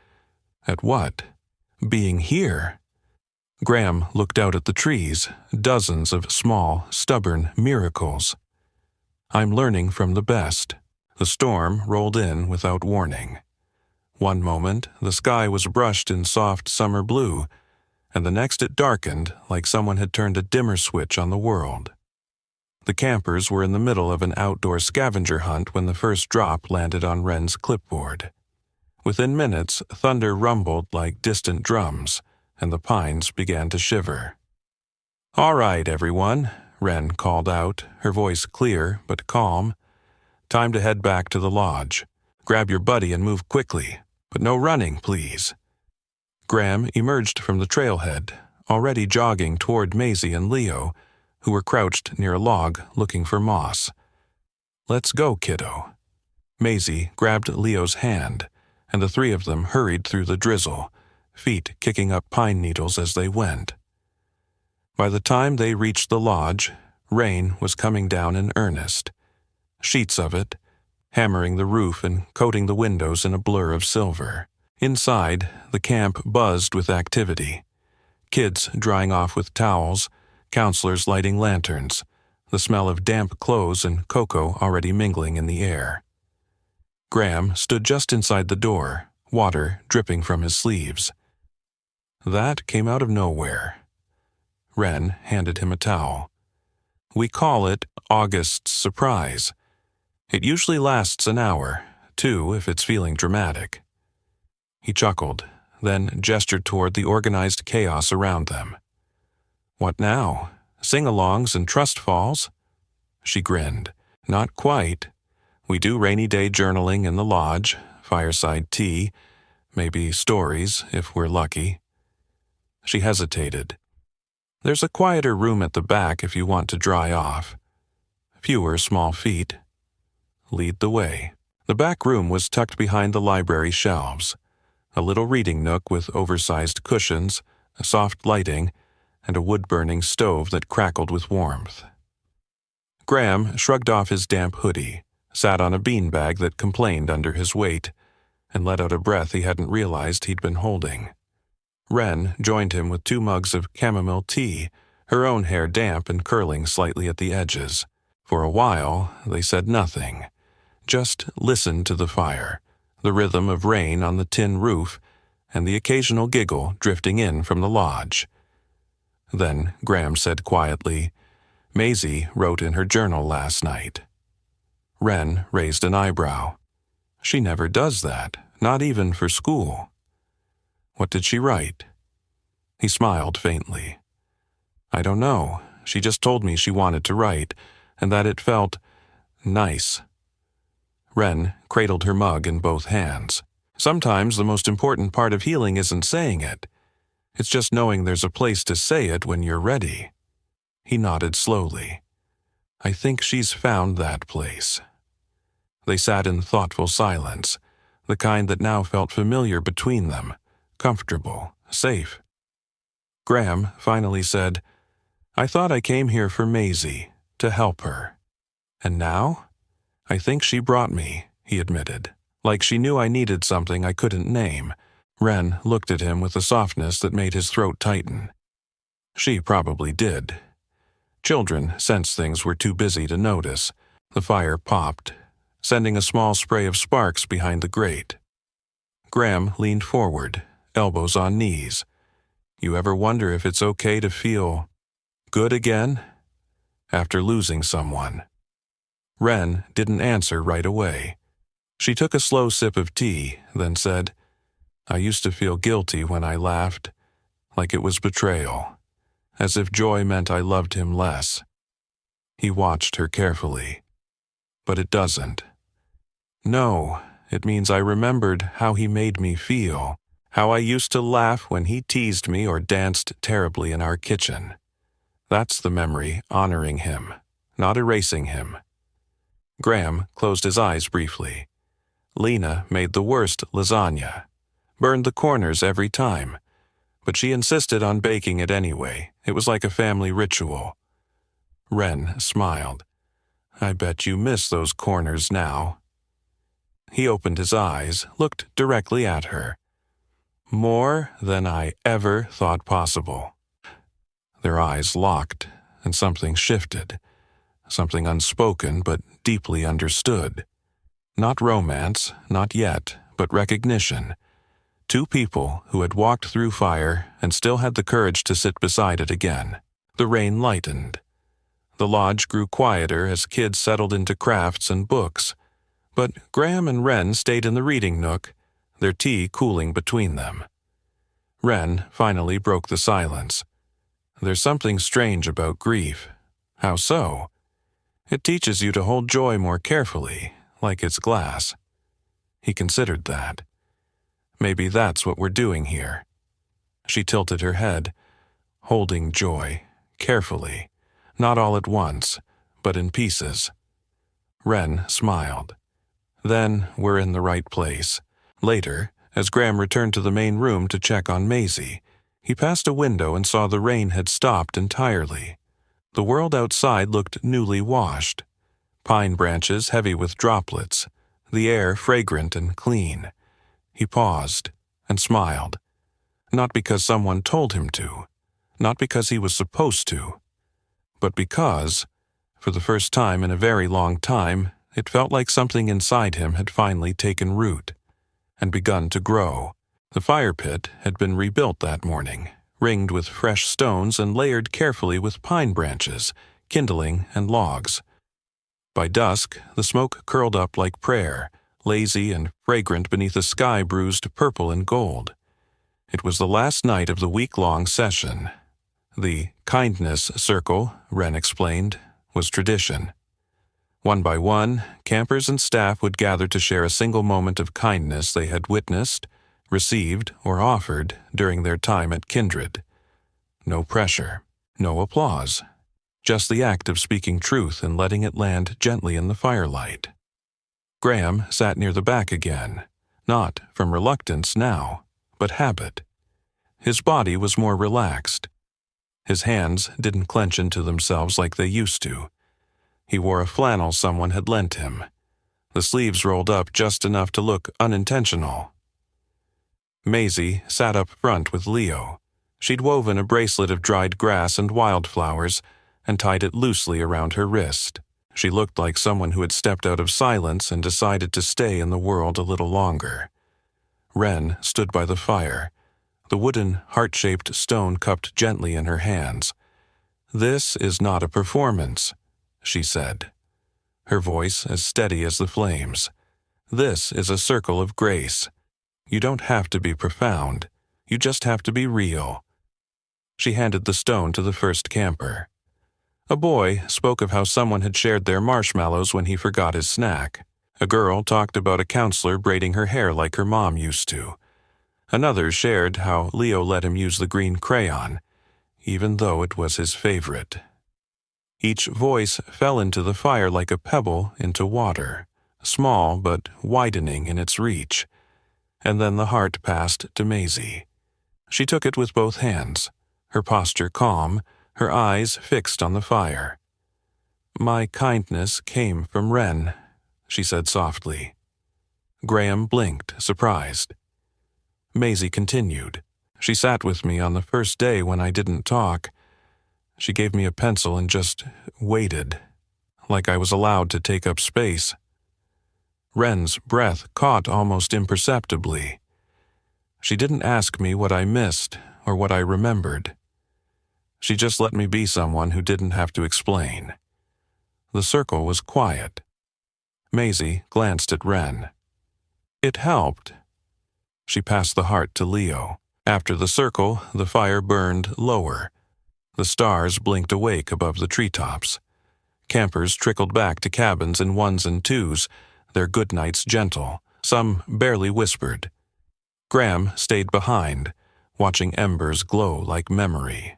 "At what?" "Being here." Graham looked out at the trees, dozens of small, stubborn miracles. "I'm learning from the best." The storm rolled in without warning. One moment, the sky was brushed in soft summer blue, and the next it darkened like someone had turned a dimmer switch on the world. The campers were in the middle of an outdoor scavenger hunt when the first drop landed on Wren's clipboard. Within minutes, thunder rumbled like distant drums, and the pines began to shiver. "All right, everyone," Wren called out, her voice clear but calm. "Time to head back to the lodge. Grab your buddy and move quickly, but no running, please." Graham emerged from the trailhead, already jogging toward Maisie and Leo, who were crouched near a log looking for moss. "Let's go, kiddo." Maisie grabbed Leo's hand, and the three of them hurried through the drizzle, feet kicking up pine needles as they went. By the time they reached the lodge, rain was coming down in earnest. Sheets of it, hammering the roof and coating the windows in a blur of silver. Inside, the camp buzzed with activity. Kids drying off with towels, counselors lighting lanterns, the smell of damp clothes and cocoa already mingling in the air. Graham stood just inside the door, water dripping from his sleeves. That came out of nowhere. Wren handed him a towel. "We call it August's surprise. It usually lasts an hour, 2 if it's feeling dramatic." He chuckled, then gestured toward the organized chaos around them. "What now? Sing-alongs and trust falls?" She grinned. "Not quite. We do rainy day journaling in the lodge, fireside tea, maybe stories if we're lucky." She hesitated. "There's a quieter room at the back if you want to dry off. Fewer small feet. Lead the way." The back room was tucked behind the library shelves, a little reading nook with oversized cushions, soft lighting, and a wood-burning stove that crackled with warmth. Graham shrugged off his damp hoodie, sat on a beanbag that complained under his weight, and let out a breath he hadn't realized he'd been holding. Wren joined him with 2 mugs of chamomile tea, her own hair damp and curling slightly at the edges. For a while, they said nothing, just listened to the fire, the rhythm of rain on the tin roof, and the occasional giggle drifting in from the lodge. Then Graham said quietly, "Maisie wrote in her journal last night." Wren raised an eyebrow. "She never does that, not even for school." "What did she write?" He smiled faintly. "I don't know. She just told me she wanted to write, and that it felt nice." Wren cradled her mug in both hands. "Sometimes the most important part of healing isn't saying it. It's just knowing there's a place to say it when you're ready." He nodded slowly. "I think she's found that place." They sat in thoughtful silence, the kind that now felt familiar between them, comfortable, safe. Graham finally said, "I thought I came here for Maisie, to help her. And now? I think she brought me," he admitted, like she knew I needed something I couldn't name. Wren looked at him with a softness that made his throat tighten. She probably did. Children sense things we're too busy to notice. The fire popped, sending a small spray of sparks behind the grate. Graham leaned forward, elbows on knees. "You ever wonder if it's okay to feel good again after losing someone?" Wren didn't answer right away. She took a slow sip of tea, then said, "I used to feel guilty when I laughed, like it was betrayal, as if joy meant I loved him less." He watched her carefully. "But it doesn't." "No, it means I remembered how he made me feel, how I used to laugh when he teased me or danced terribly in our kitchen. That's the memory honoring him, not erasing him." Graham closed his eyes briefly. Lena made the worst lasagna, burned the corners every time, but she insisted on baking it anyway. It was like a family ritual. Wren smiled. "I bet you miss those corners now." He opened his eyes, looked directly at her. "More than I ever thought possible." Their eyes locked, and something shifted, something unspoken but deeply understood. Not romance, not yet, but recognition. 2 people who had walked through fire and still had the courage to sit beside it again. The rain lightened. The lodge grew quieter as kids settled into crafts and books, but Graham and Wren stayed in the reading nook, their tea cooling between them. Wren finally broke the silence. "There's something strange about grief." "How so?" "It teaches you to hold joy more carefully, like it's glass." He considered that. "Maybe that's what we're doing here." She tilted her head, holding joy, carefully, Not all at once, but in pieces. Wren smiled. Then we're in the right place. Later, as Graham returned to the main room to check on Maisie, he passed a window and saw the rain had stopped entirely. The world outside looked newly washed. Pine branches heavy with droplets, the air fragrant and clean. He paused and smiled. Not because someone told him to, not because he was supposed to, but because, for the first time in a very long time, it felt like something inside him had finally taken root and begun to grow. The fire pit had been rebuilt that morning, ringed with fresh stones and layered carefully with pine branches, kindling, and logs. By dusk, the smoke curled up like prayer, lazy and fragrant beneath a sky bruised purple and gold. It was the last night of the week-long session. The kindness circle, Wren explained, was tradition. One by one, campers and staff would gather to share a single moment of kindness they had witnessed, received, or offered during their time at Kindred. No pressure, no applause, just the act of speaking truth and letting it land gently in the firelight. Graham sat near the back again, not from reluctance now, but habit. His body was more relaxed. His hands didn't clench into themselves like they used to. He wore a flannel someone had lent him, the sleeves rolled up just enough to look unintentional. Maisie sat up front with Leo. She'd woven a bracelet of dried grass and wildflowers and tied it loosely around her wrist. She looked like someone who had stepped out of silence and decided to stay in the world a little longer. Wren stood by the fire, the wooden heart-shaped stone cupped gently in her hands. "This is not a performance," she said, her voice as steady as the flames. "This is a circle of grace. You don't have to be profound. You just have to be real." She handed the stone to the first camper. A boy spoke of how someone had shared their marshmallows when he forgot his snack. A girl talked about a counselor braiding her hair like her mom used to. Another shared how Leo let him use the green crayon, even though it was his favorite. Each voice fell into the fire like a pebble into water, small but widening in its reach. And then the heart passed to Maisie. She took it with both hands, her posture calm, her eyes fixed on the fire. "My kindness came from Wren," she said softly. Graham blinked, surprised. Maisie continued. "She sat with me on the first day when I didn't talk. She gave me a pencil and just waited, like I was allowed to take up space." Wren's breath caught almost imperceptibly. "She didn't ask me what I missed or what I remembered. She just let me be someone who didn't have to explain." The circle was quiet. Maisie glanced at Wren. It helped. She passed the heart to Leo. After the circle, the fire burned lower. The stars blinked awake above the treetops. Campers trickled back to cabins in ones and twos, their good nights gentle. Some barely whispered. Graham stayed behind, watching embers glow like memory.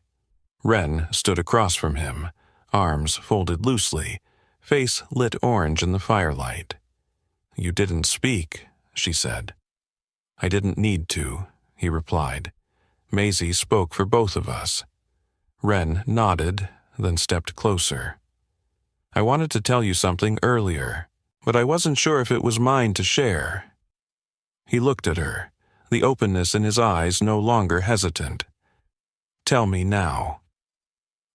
Wren stood across from him, arms folded loosely, face lit orange in the firelight. "You didn't speak," she said. "I didn't need to," he replied. "Maisie spoke for both of us." Wren nodded, then stepped closer. "I wanted to tell you something earlier, but I wasn't sure if it was mine to share." He looked at her, the openness in his eyes no longer hesitant. "Tell me now."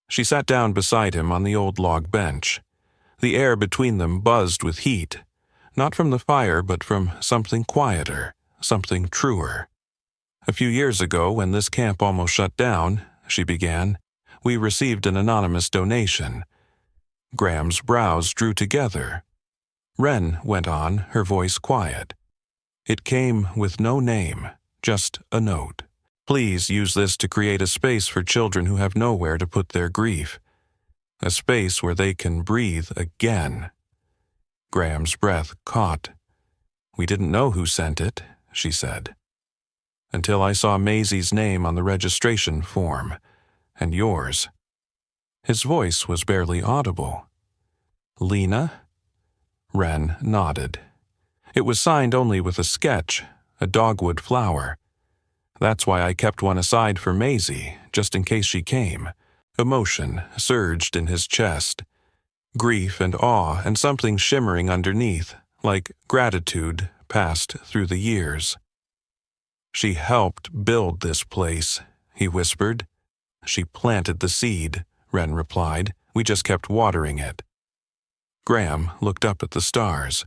She sat down beside him on the old log bench. The air between them buzzed with heat, not from the fire but from something quieter, something truer. "A few years ago, when this camp almost shut down," she began, "we received an anonymous donation." Graham's brows drew together. Wren went on, her voice quiet. "It came with no name, just a note. Please use this to create a space for children who have nowhere to put their grief. A space where they can breathe again." Graham's breath caught. "We didn't know who sent it," she said, "until I saw Maisie's name on the registration form, and yours." His voice was barely audible. "Lena?" Wren nodded. It was signed only with a sketch, a dogwood flower. That's why I kept one aside for Maisie, just in case she came. Emotion surged in his chest. Grief and awe and something shimmering underneath, like gratitude passed through the years. "She helped build this place," he whispered. "She planted the seed," Wren replied. "We just kept watering it." Graham looked up at the stars.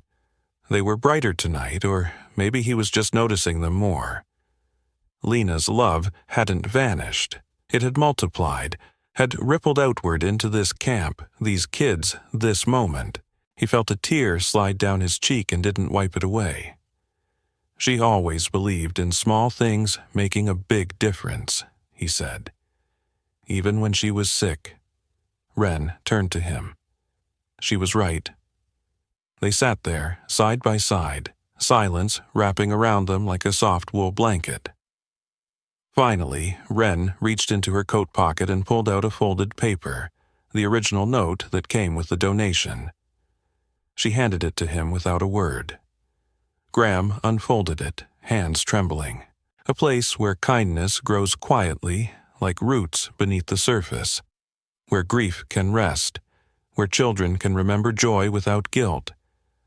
They were brighter tonight, or maybe he was just noticing them more. Lena's love hadn't vanished. It had multiplied, had rippled outward into this camp, these kids, this moment. He felt a tear slide down his cheek and didn't wipe it away. "She always believed in small things making a big difference," he said. "Even when she was sick." Wren turned to him. She was right. They sat there, side by side, silence wrapping around them like a soft wool blanket. Finally, Wren reached into her coat pocket and pulled out a folded paper, the original note that came with the donation. She handed it to him without a word. Graham unfolded it, hands trembling. A place where kindness grows quietly, like roots beneath the surface, where grief can rest, where children can remember joy without guilt.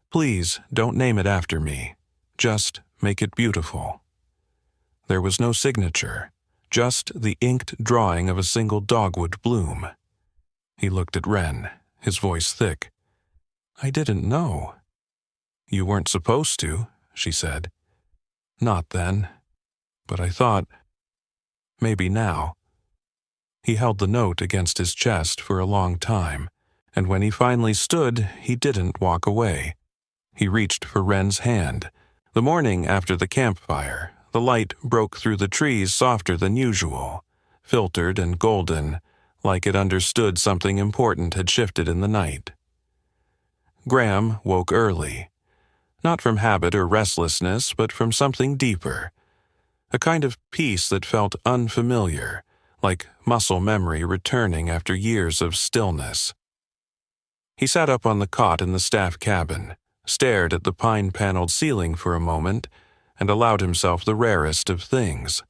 "Please don't name it after me. Just make it beautiful." There was no signature, just the inked drawing of a single dogwood bloom. He looked at Wren, his voice thick. "I didn't know." "You weren't supposed to," she said. "Not then. But I thought, maybe now." He held the note against his chest for a long time, and when he finally stood, he didn't walk away. He reached for Wren's hand. The morning after the campfire, the light broke through the trees softer than usual, filtered and golden, like it understood something important had shifted in the night. Graham woke early, not from habit or restlessness, but from something deeper, a kind of peace that felt unfamiliar, like muscle memory returning after years of stillness. He sat up on the cot in the staff cabin, stared at the pine-paneled ceiling for a moment, and allowed himself the rarest of things.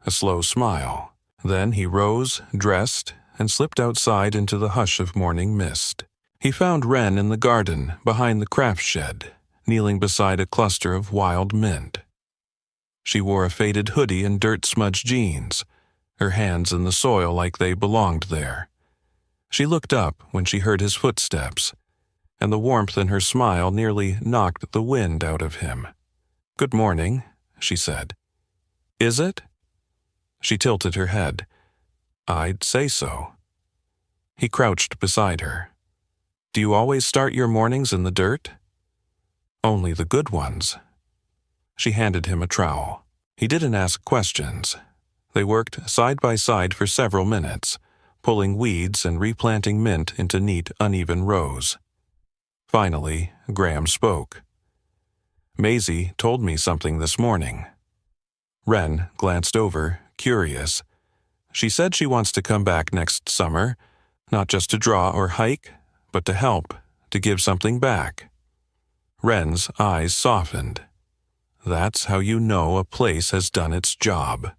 A slow smile. Then he rose, dressed, and slipped outside into the hush of morning mist. He found Wren in the garden, behind the craft shed, kneeling beside a cluster of wild mint. She wore a faded hoodie and dirt-smudged jeans, her hands in the soil like they belonged there. She looked up when she heard his footsteps, and the warmth in her smile nearly knocked the wind out of him. "Good morning," she said. "Is it?" She tilted her head. "I'd say so." He crouched beside her. "Do you always start your mornings in the dirt?" "Only the good ones." She handed him a trowel. He didn't ask questions. They worked side by side for several minutes, pulling weeds and replanting mint into neat, uneven rows. Finally, Graham spoke. "Maisie told me something this morning." Wren glanced over, curious. "She said she wants to come back next summer, not just to draw or hike, but to help, to give something back." Wren's eyes softened. "That's how you know a place has done its job."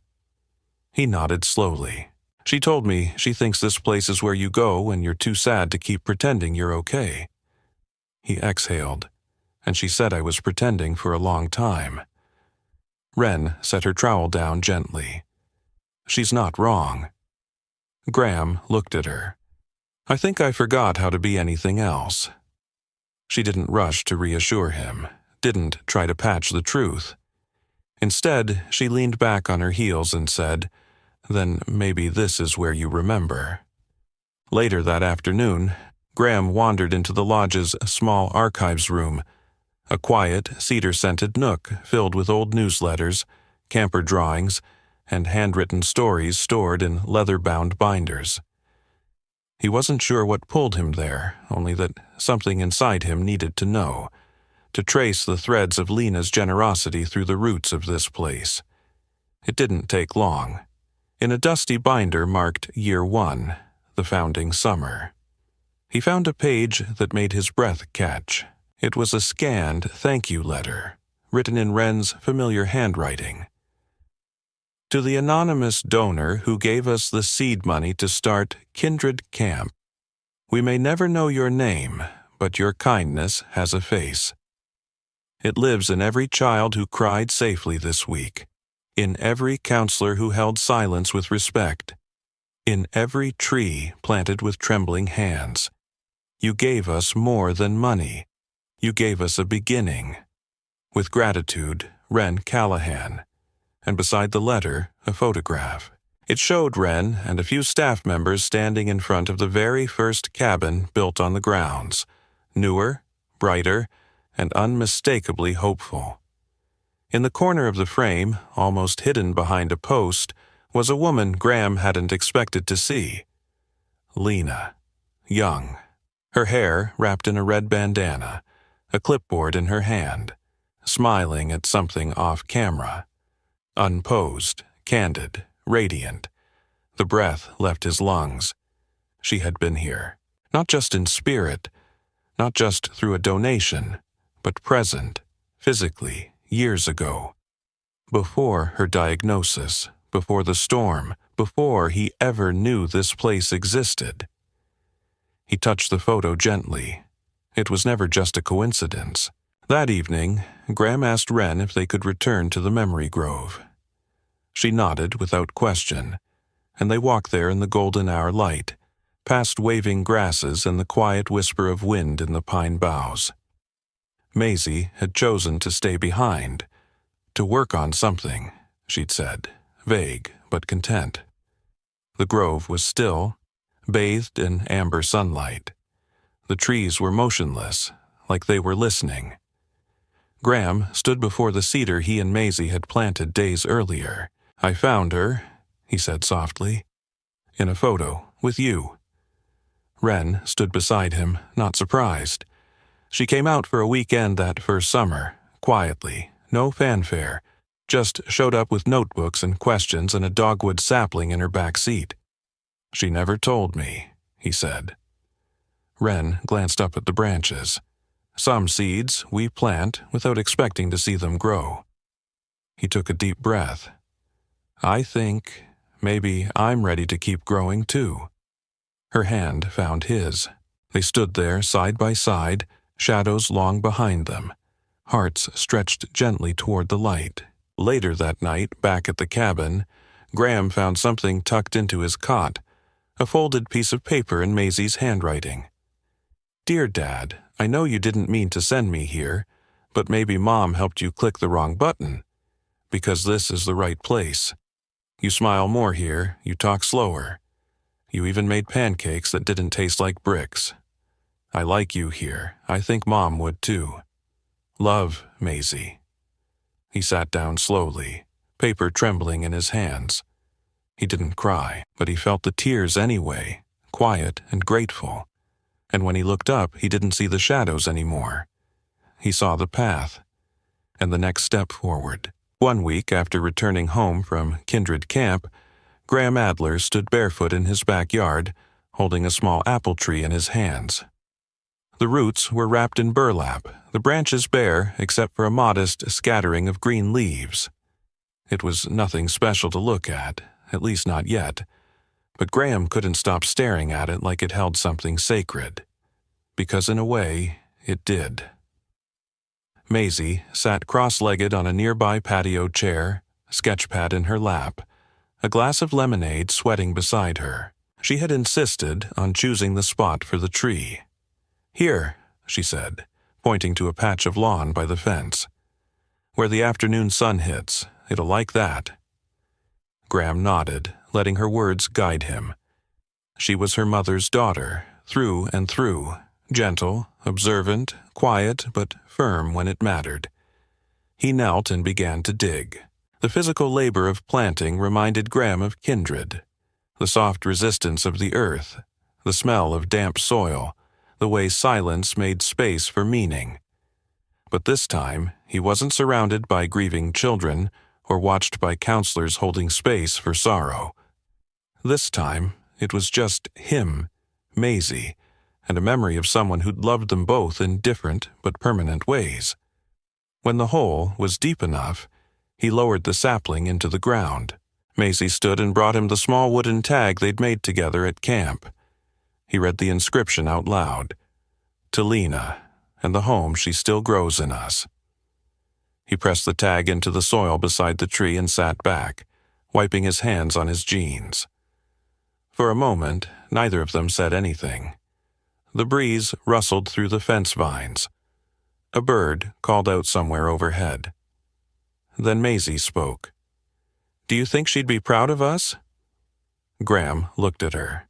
He nodded slowly. "She told me she thinks this place is where you go when you're too sad to keep pretending you're okay." He exhaled, and she said I was pretending for a long time. Wren set her trowel down gently. "She's not wrong." Graham looked at her. "I think I forgot how to be anything else." She didn't rush to reassure him, didn't try to patch the truth. Instead, she leaned back on her heels and said, "Then maybe this is where you remember." Later that afternoon, Graham wandered into the lodge's small archives room, a quiet, cedar-scented nook filled with old newsletters, camper drawings, and handwritten stories stored in leather-bound binders. He wasn't sure what pulled him there, only that something inside him needed to know, to trace the threads of Lena's generosity through the roots of this place. It didn't take long. In a dusty binder marked Year 1, the founding summer. He found a page that made his breath catch. It was a scanned thank you letter, written in Wren's familiar handwriting. To the anonymous donor who gave us the seed money to start Kindred Camp, we may never know your name, but your kindness has a face. It lives in every child who cried safely this week, in every counselor who held silence with respect, in every tree planted with trembling hands. You gave us more than money. You gave us a beginning. With gratitude, Wren Callahan. And beside the letter, a photograph. It showed Wren and a few staff members standing in front of the very first cabin built on the grounds, newer, brighter, and unmistakably hopeful. In the corner of the frame, almost hidden behind a post, was a woman Graham hadn't expected to see. Lena, young, her hair wrapped in a red bandana, a clipboard in her hand, smiling at something off camera. Unposed, candid, radiant. The breath left his lungs. She had been here, not just in spirit, not just through a donation, but present, physically, years ago. Before her diagnosis, before the storm, before he ever knew this place existed. He touched the photo gently. It was never just a coincidence. That evening, Graham asked Wren if they could return to the memory grove. She nodded without question, and they walked there in the golden hour light, past waving grasses and the quiet whisper of wind in the pine boughs. Maisie had chosen to stay behind, to work on something, she'd said, vague but content. The grove was still, bathed in amber sunlight. The trees were motionless, like they were listening. Graham stood before the cedar he and Maisie had planted days earlier. I found her, he said softly, in a photo with you. Wren stood beside him, not surprised. She came out for a weekend that first summer, quietly, no fanfare, just showed up with notebooks and questions and a dogwood sapling in her back seat. She never told me, he said. Wren glanced up at the branches. Some seeds we plant without expecting to see them grow. He took a deep breath. I think maybe I'm ready to keep growing too. Her hand found his. They stood there side by side, shadows long behind them, hearts stretched gently toward the light. Later that night, back at the cabin, Graham found something tucked into his cot, a folded piece of paper in Maisie's handwriting. Dear Dad, I know you didn't mean to send me here, but maybe Mom helped you click the wrong button, because this is the right place. You smile more here, you talk slower. You even made pancakes that didn't taste like bricks. I like you here. I think Mom would too. Love, Maisie. He sat down slowly, paper trembling in his hands. He didn't cry, but he felt the tears anyway, quiet and grateful. And when he looked up, he didn't see the shadows anymore. He saw the path, and the next step forward. 1 week after returning home from Kindred Camp, Graham Adler stood barefoot in his backyard, holding a small apple tree in his hands. The roots were wrapped in burlap, the branches bare except for a modest scattering of green leaves. It was nothing special to look at least not yet, but Graham couldn't stop staring at it like it held something sacred, because in a way, it did. Maisie sat cross-legged on a nearby patio chair, a sketchpad in her lap, a glass of lemonade sweating beside her. She had insisted on choosing the spot for the tree. Here, she said, pointing to a patch of lawn by the fence. Where the afternoon sun hits, it'll like that. Graham nodded, letting her words guide him. She was her mother's daughter, through and through, gentle, observant, quiet, but firm when it mattered. He knelt and began to dig. The physical labor of planting reminded Graham of kindred, the soft resistance of the earth, the smell of damp soil, the way silence made space for meaning. But this time, he wasn't surrounded by grieving children or watched by counselors holding space for sorrow. This time, It was just him, Maisie, and a memory of someone who'd loved them both in different but permanent ways. When the hole was deep enough, he lowered the sapling into the ground. Maisie stood and brought him the small wooden tag they'd made together at camp. He read the inscription out loud. To Lena, and the home she still grows in us. He pressed the tag into the soil beside the tree and sat back, wiping his hands on his jeans. For a moment, neither of them said anything. The breeze rustled through the fence vines. A bird called out somewhere overhead. Then Maisie spoke. "Do you think she'd be proud of us?" Graham looked at her.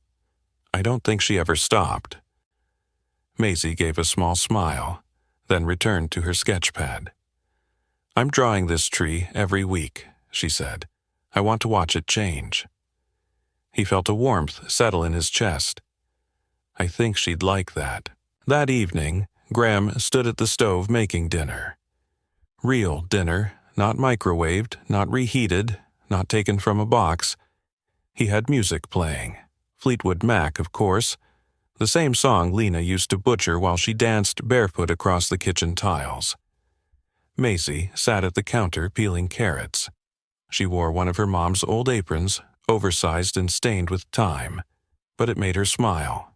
"I don't think she ever stopped." Maisie gave a small smile, then returned to her sketch pad. "I'm drawing this tree every week," she said. "I want to watch it change." He felt a warmth settle in his chest. I think she'd like that. That evening, Graham stood at the stove making dinner. Real dinner, not microwaved, not reheated, not taken from a box. He had music playing. Fleetwood Mac, of course. The same song Lena used to butcher while she danced barefoot across the kitchen tiles. Maisie sat at the counter peeling carrots. She wore one of her mom's old aprons, oversized and stained with time, but it made her smile.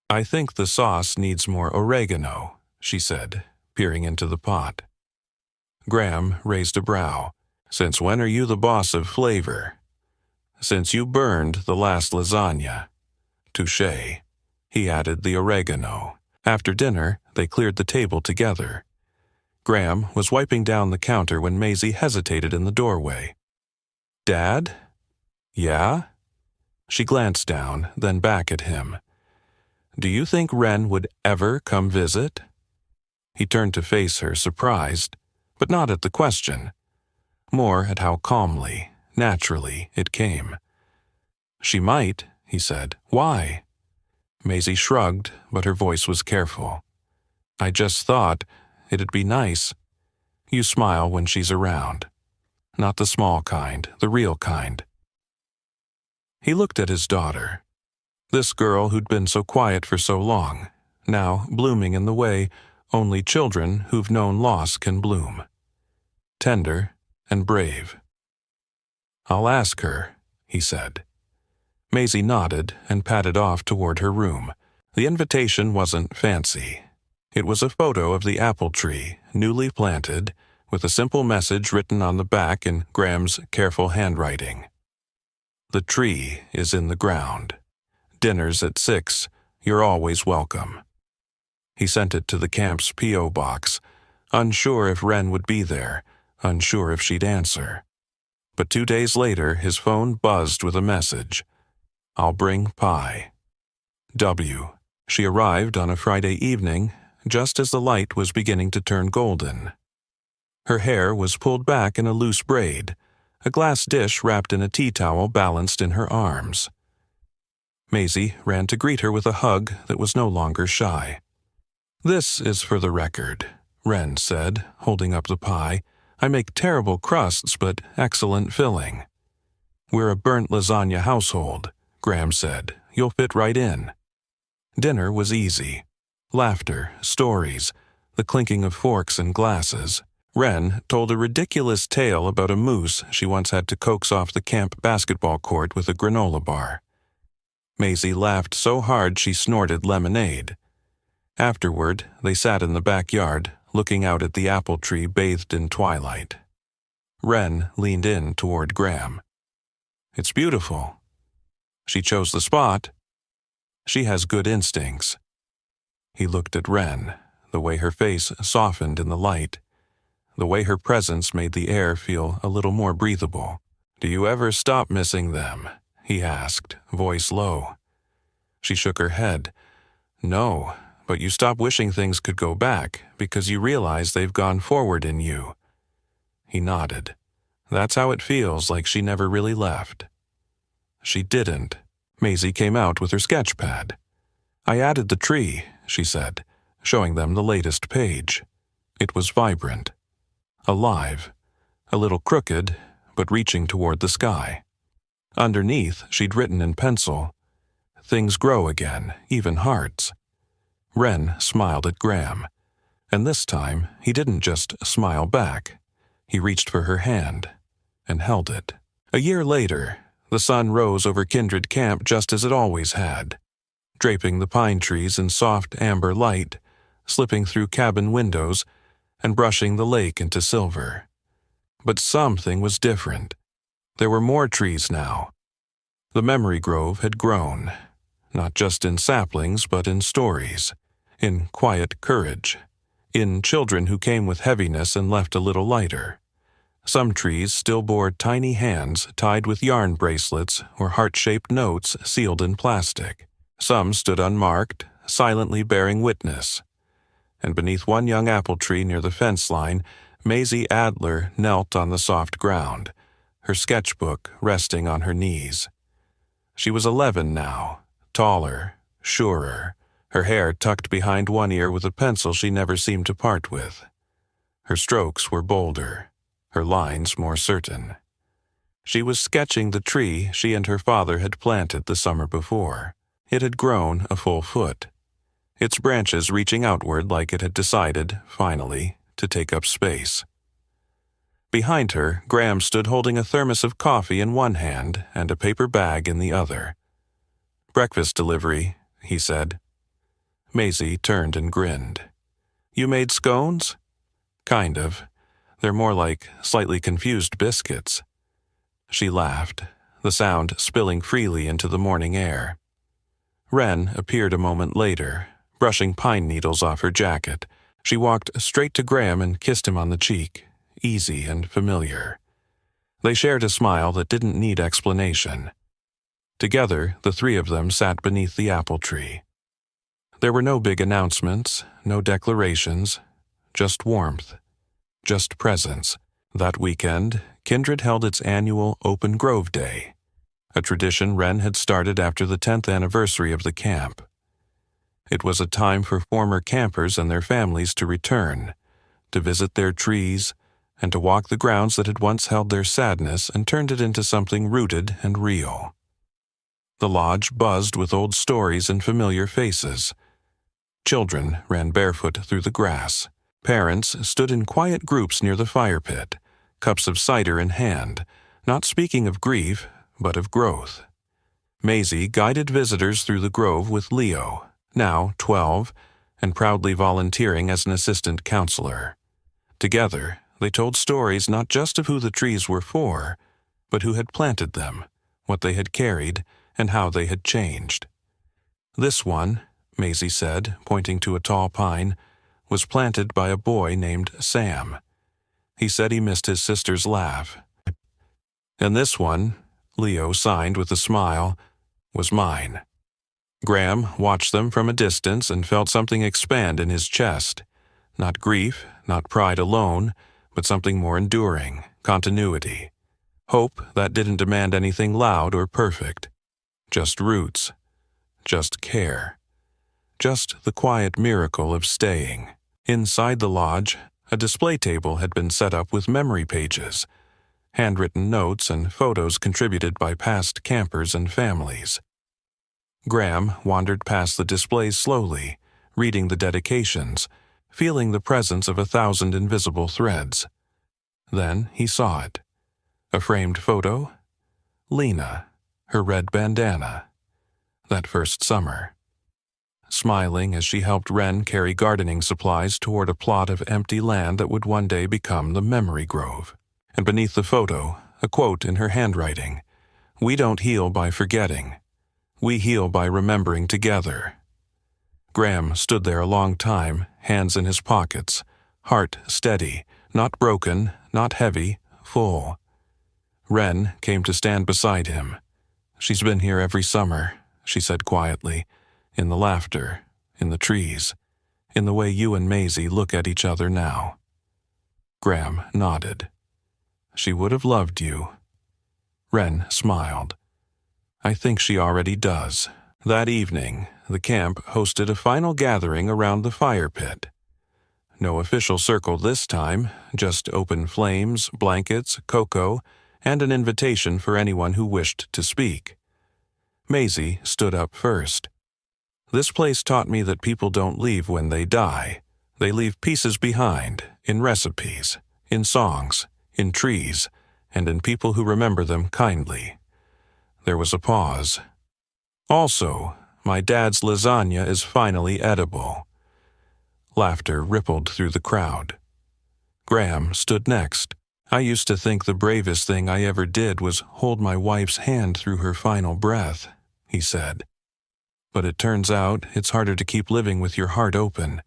"I think the sauce needs more oregano," she said, peering into the pot. Graham raised a brow. "Since when are you the boss of flavor?" "Since you burned the last lasagna." "Touché." He added the oregano. After dinner, they cleared the table together. Graham was wiping down the counter when Maisie hesitated in the doorway. "Dad?" "Yeah?" She glanced down, then back at him. "Do you think Wren would ever come visit?" He turned to face her, surprised, but not at the question. More at how calmly, naturally it came. "She might," he said. "Why?" Maisie shrugged, but her voice was careful. "I just thought it'd be nice. You smile when she's around. Not the small kind, the real kind." He looked at his daughter. This girl who'd been so quiet for so long, now blooming in the way only children who've known loss can bloom. Tender and brave. "I'll ask her," he said. Maisie nodded and padded off toward her room. The invitation wasn't fancy. It was a photo of the apple tree, newly planted, with a simple message written on the back in Graham's careful handwriting. "The tree is in the ground. Dinner's at 6. You're always welcome." He sent it to the camp's P.O. box, unsure if Wren would be there, unsure if she'd answer. But 2 days later, his phone buzzed with a message. "I'll bring pie. W." She arrived on a Friday evening, just as the light was beginning to turn golden. Her hair was pulled back in a loose braid, a glass dish wrapped in a tea towel balanced in her arms. Maisie ran to greet her with a hug that was no longer shy. "This is for the record," Wren said, holding up the pie. "I make terrible crusts, but excellent filling." "We're a burnt lasagna household," Graham said. "You'll fit right in." Dinner was easy. Laughter, stories, the clinking of forks and glasses. Wren told a ridiculous tale about a moose she once had to coax off the camp basketball court with a granola bar. Maisie laughed so hard she snorted lemonade. Afterward, they sat in the backyard, looking out at the apple tree bathed in twilight. Wren leaned in toward Graham. "It's beautiful." "She chose the spot." "She has good instincts." He looked at Wren, the way her face softened in the light, the way her presence made the air feel a little more breathable. "Do you ever stop missing them?" he asked, voice low. She shook her head. "No, but you stop wishing things could go back because you realize they've gone forward in you." He nodded. "That's how it feels, like she never really left." She didn't. Maisie came out with her sketch pad. "I added the tree," she said, showing them the latest page. It was vibrant, alive, a little crooked, but reaching toward the sky. Underneath, she'd written in pencil, things grow again, even hearts. Wren smiled at Graham, and this time he didn't just smile back. He reached for her hand and held it. A year later, the sun rose over Kindred Camp just as it always had, draping the pine trees in soft amber light, slipping through cabin windows, and brushing the lake into silver. But something was different. There were more trees now. The memory grove had grown, not just in saplings but in stories, in quiet courage, in children who came with heaviness and left a little lighter. Some trees still bore tiny hands tied with yarn bracelets or heart-shaped notes sealed in plastic. Some stood unmarked, silently bearing witness. And beneath one young apple tree near the fence line, Maisie Adler knelt on the soft ground, her sketchbook resting on her knees. She was 11 now, taller, surer, her hair tucked behind one ear with a pencil she never seemed to part with. Her strokes were bolder, her lines more certain. She was sketching the tree she and her father had planted the summer before. It had grown a full foot, its branches reaching outward like it had decided, finally, to take up space. Behind her, Graham stood holding a thermos of coffee in one hand and a paper bag in the other. "Breakfast delivery," he said. Maisie turned and grinned. "You made scones?" "Kind of. They're more like slightly confused biscuits." She laughed, the sound spilling freely into the morning air. Wren appeared a moment later, brushing pine needles off her jacket. She walked straight to Graham and kissed him on the cheek, easy and familiar. They shared a smile that didn't need explanation. Together, the three of them sat beneath the apple tree. There were no big announcements, no declarations, just warmth, just presence. That weekend, Kindred held its annual Open Grove Day, a tradition Wren had started after the 10th anniversary of the camp. It was a time for former campers and their families to return, to visit their trees, and to walk the grounds that had once held their sadness and turned it into something rooted and real. The lodge buzzed with old stories and familiar faces. Children ran barefoot through the grass. Parents stood in quiet groups near the fire pit, cups of cider in hand, not speaking of grief, but of growth. Maisie guided visitors through the grove with Leo, now 12, and proudly volunteering as an assistant counselor. Together, they told stories not just of who the trees were for, but who had planted them, what they had carried, and how they had changed. "This one," Maisie said, pointing to a tall pine, "was planted by a boy named Sam. He said he missed his sister's laugh. And this one," Leo signed with a smile, "was mine." Graham watched them from a distance and felt something expand in his chest. Not grief, not pride alone, but something more enduring, continuity. Hope that didn't demand anything loud or perfect. Just roots. Just care. Just the quiet miracle of staying. Inside the lodge, a display table had been set up with memory pages, handwritten notes and photos contributed by past campers and families. Graham wandered past the displays slowly, reading the dedications, feeling the presence of 1,000 invisible threads. Then he saw it. A framed photo? Lena, her red bandana. That first summer. Smiling as she helped Wren carry gardening supplies toward a plot of empty land that would one day become the memory grove. And beneath the photo, a quote in her handwriting, "We don't heal by forgetting. We heal by remembering together." Graham stood there a long time, hands in his pockets, heart steady, not broken, not heavy, full. Wren came to stand beside him. "She's been here every summer," she said quietly, "in the laughter, in the trees, in the way you and Maisie look at each other now." Graham nodded. "She would have loved you." Wren smiled. "I think she already does." That evening, the camp hosted a final gathering around the fire pit. No official circle this time, just open flames, blankets, cocoa, and an invitation for anyone who wished to speak. Maisie stood up first. This place taught me that people don't leave when they die. They leave pieces behind, in recipes, in songs, in trees, and in people who remember them kindly. There was a pause. Also, my dad's lasagna is finally edible. Laughter rippled through the crowd. Graham stood next. I used to think the bravest thing I ever did was hold my wife's hand through her final breath, he said. But it turns out it's harder to keep living with your heart open,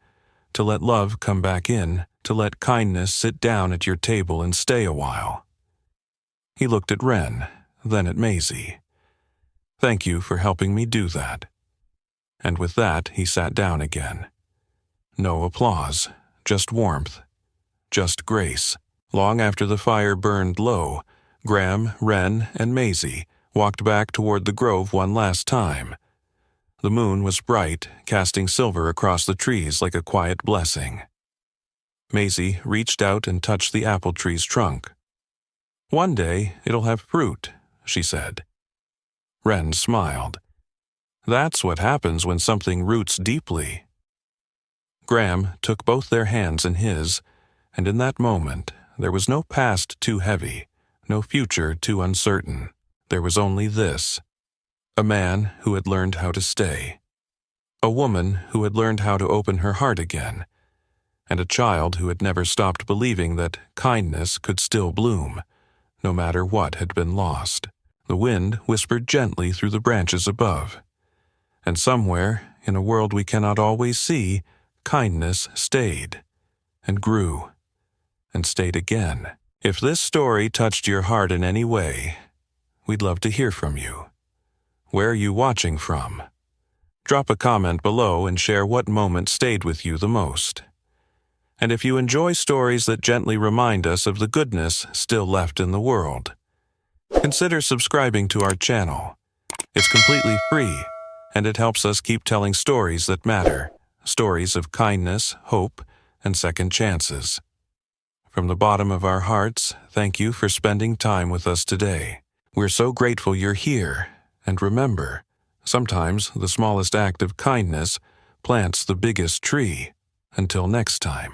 to let love come back in, to let kindness sit down at your table and stay a while. He looked at Wren, then at Maisie. Thank you for helping me do that. And with that, he sat down again. No applause, just warmth, just grace. Long after the fire burned low, Graham, Wren, and Maisie walked back toward the grove one last time. The moon was bright, casting silver across the trees like a quiet blessing. Maisie reached out and touched the apple tree's trunk. One day it'll have fruit, she said. Wren smiled. That's what happens when something roots deeply. Graham took both their hands in his, and in that moment there was no past too heavy, no future too uncertain. There was only this: a man who had learned how to stay, a woman who had learned how to open her heart again, and a child who had never stopped believing that kindness could still bloom, no matter what had been lost. The wind whispered gently through the branches above, and somewhere, in a world we cannot always see, kindness stayed, and grew, and stayed again. If this story touched your heart in any way, we'd love to hear from you. Where are you watching from? Drop a comment below and share what moment stayed with you the most. And if you enjoy stories that gently remind us of the goodness still left in the world, consider subscribing to our channel. It's completely free, and it helps us keep telling stories that matter, stories of kindness, hope, and second chances. From the bottom of our hearts, thank you for spending time with us today. We're so grateful you're here, and remember, sometimes the smallest act of kindness plants the biggest tree. Until next time.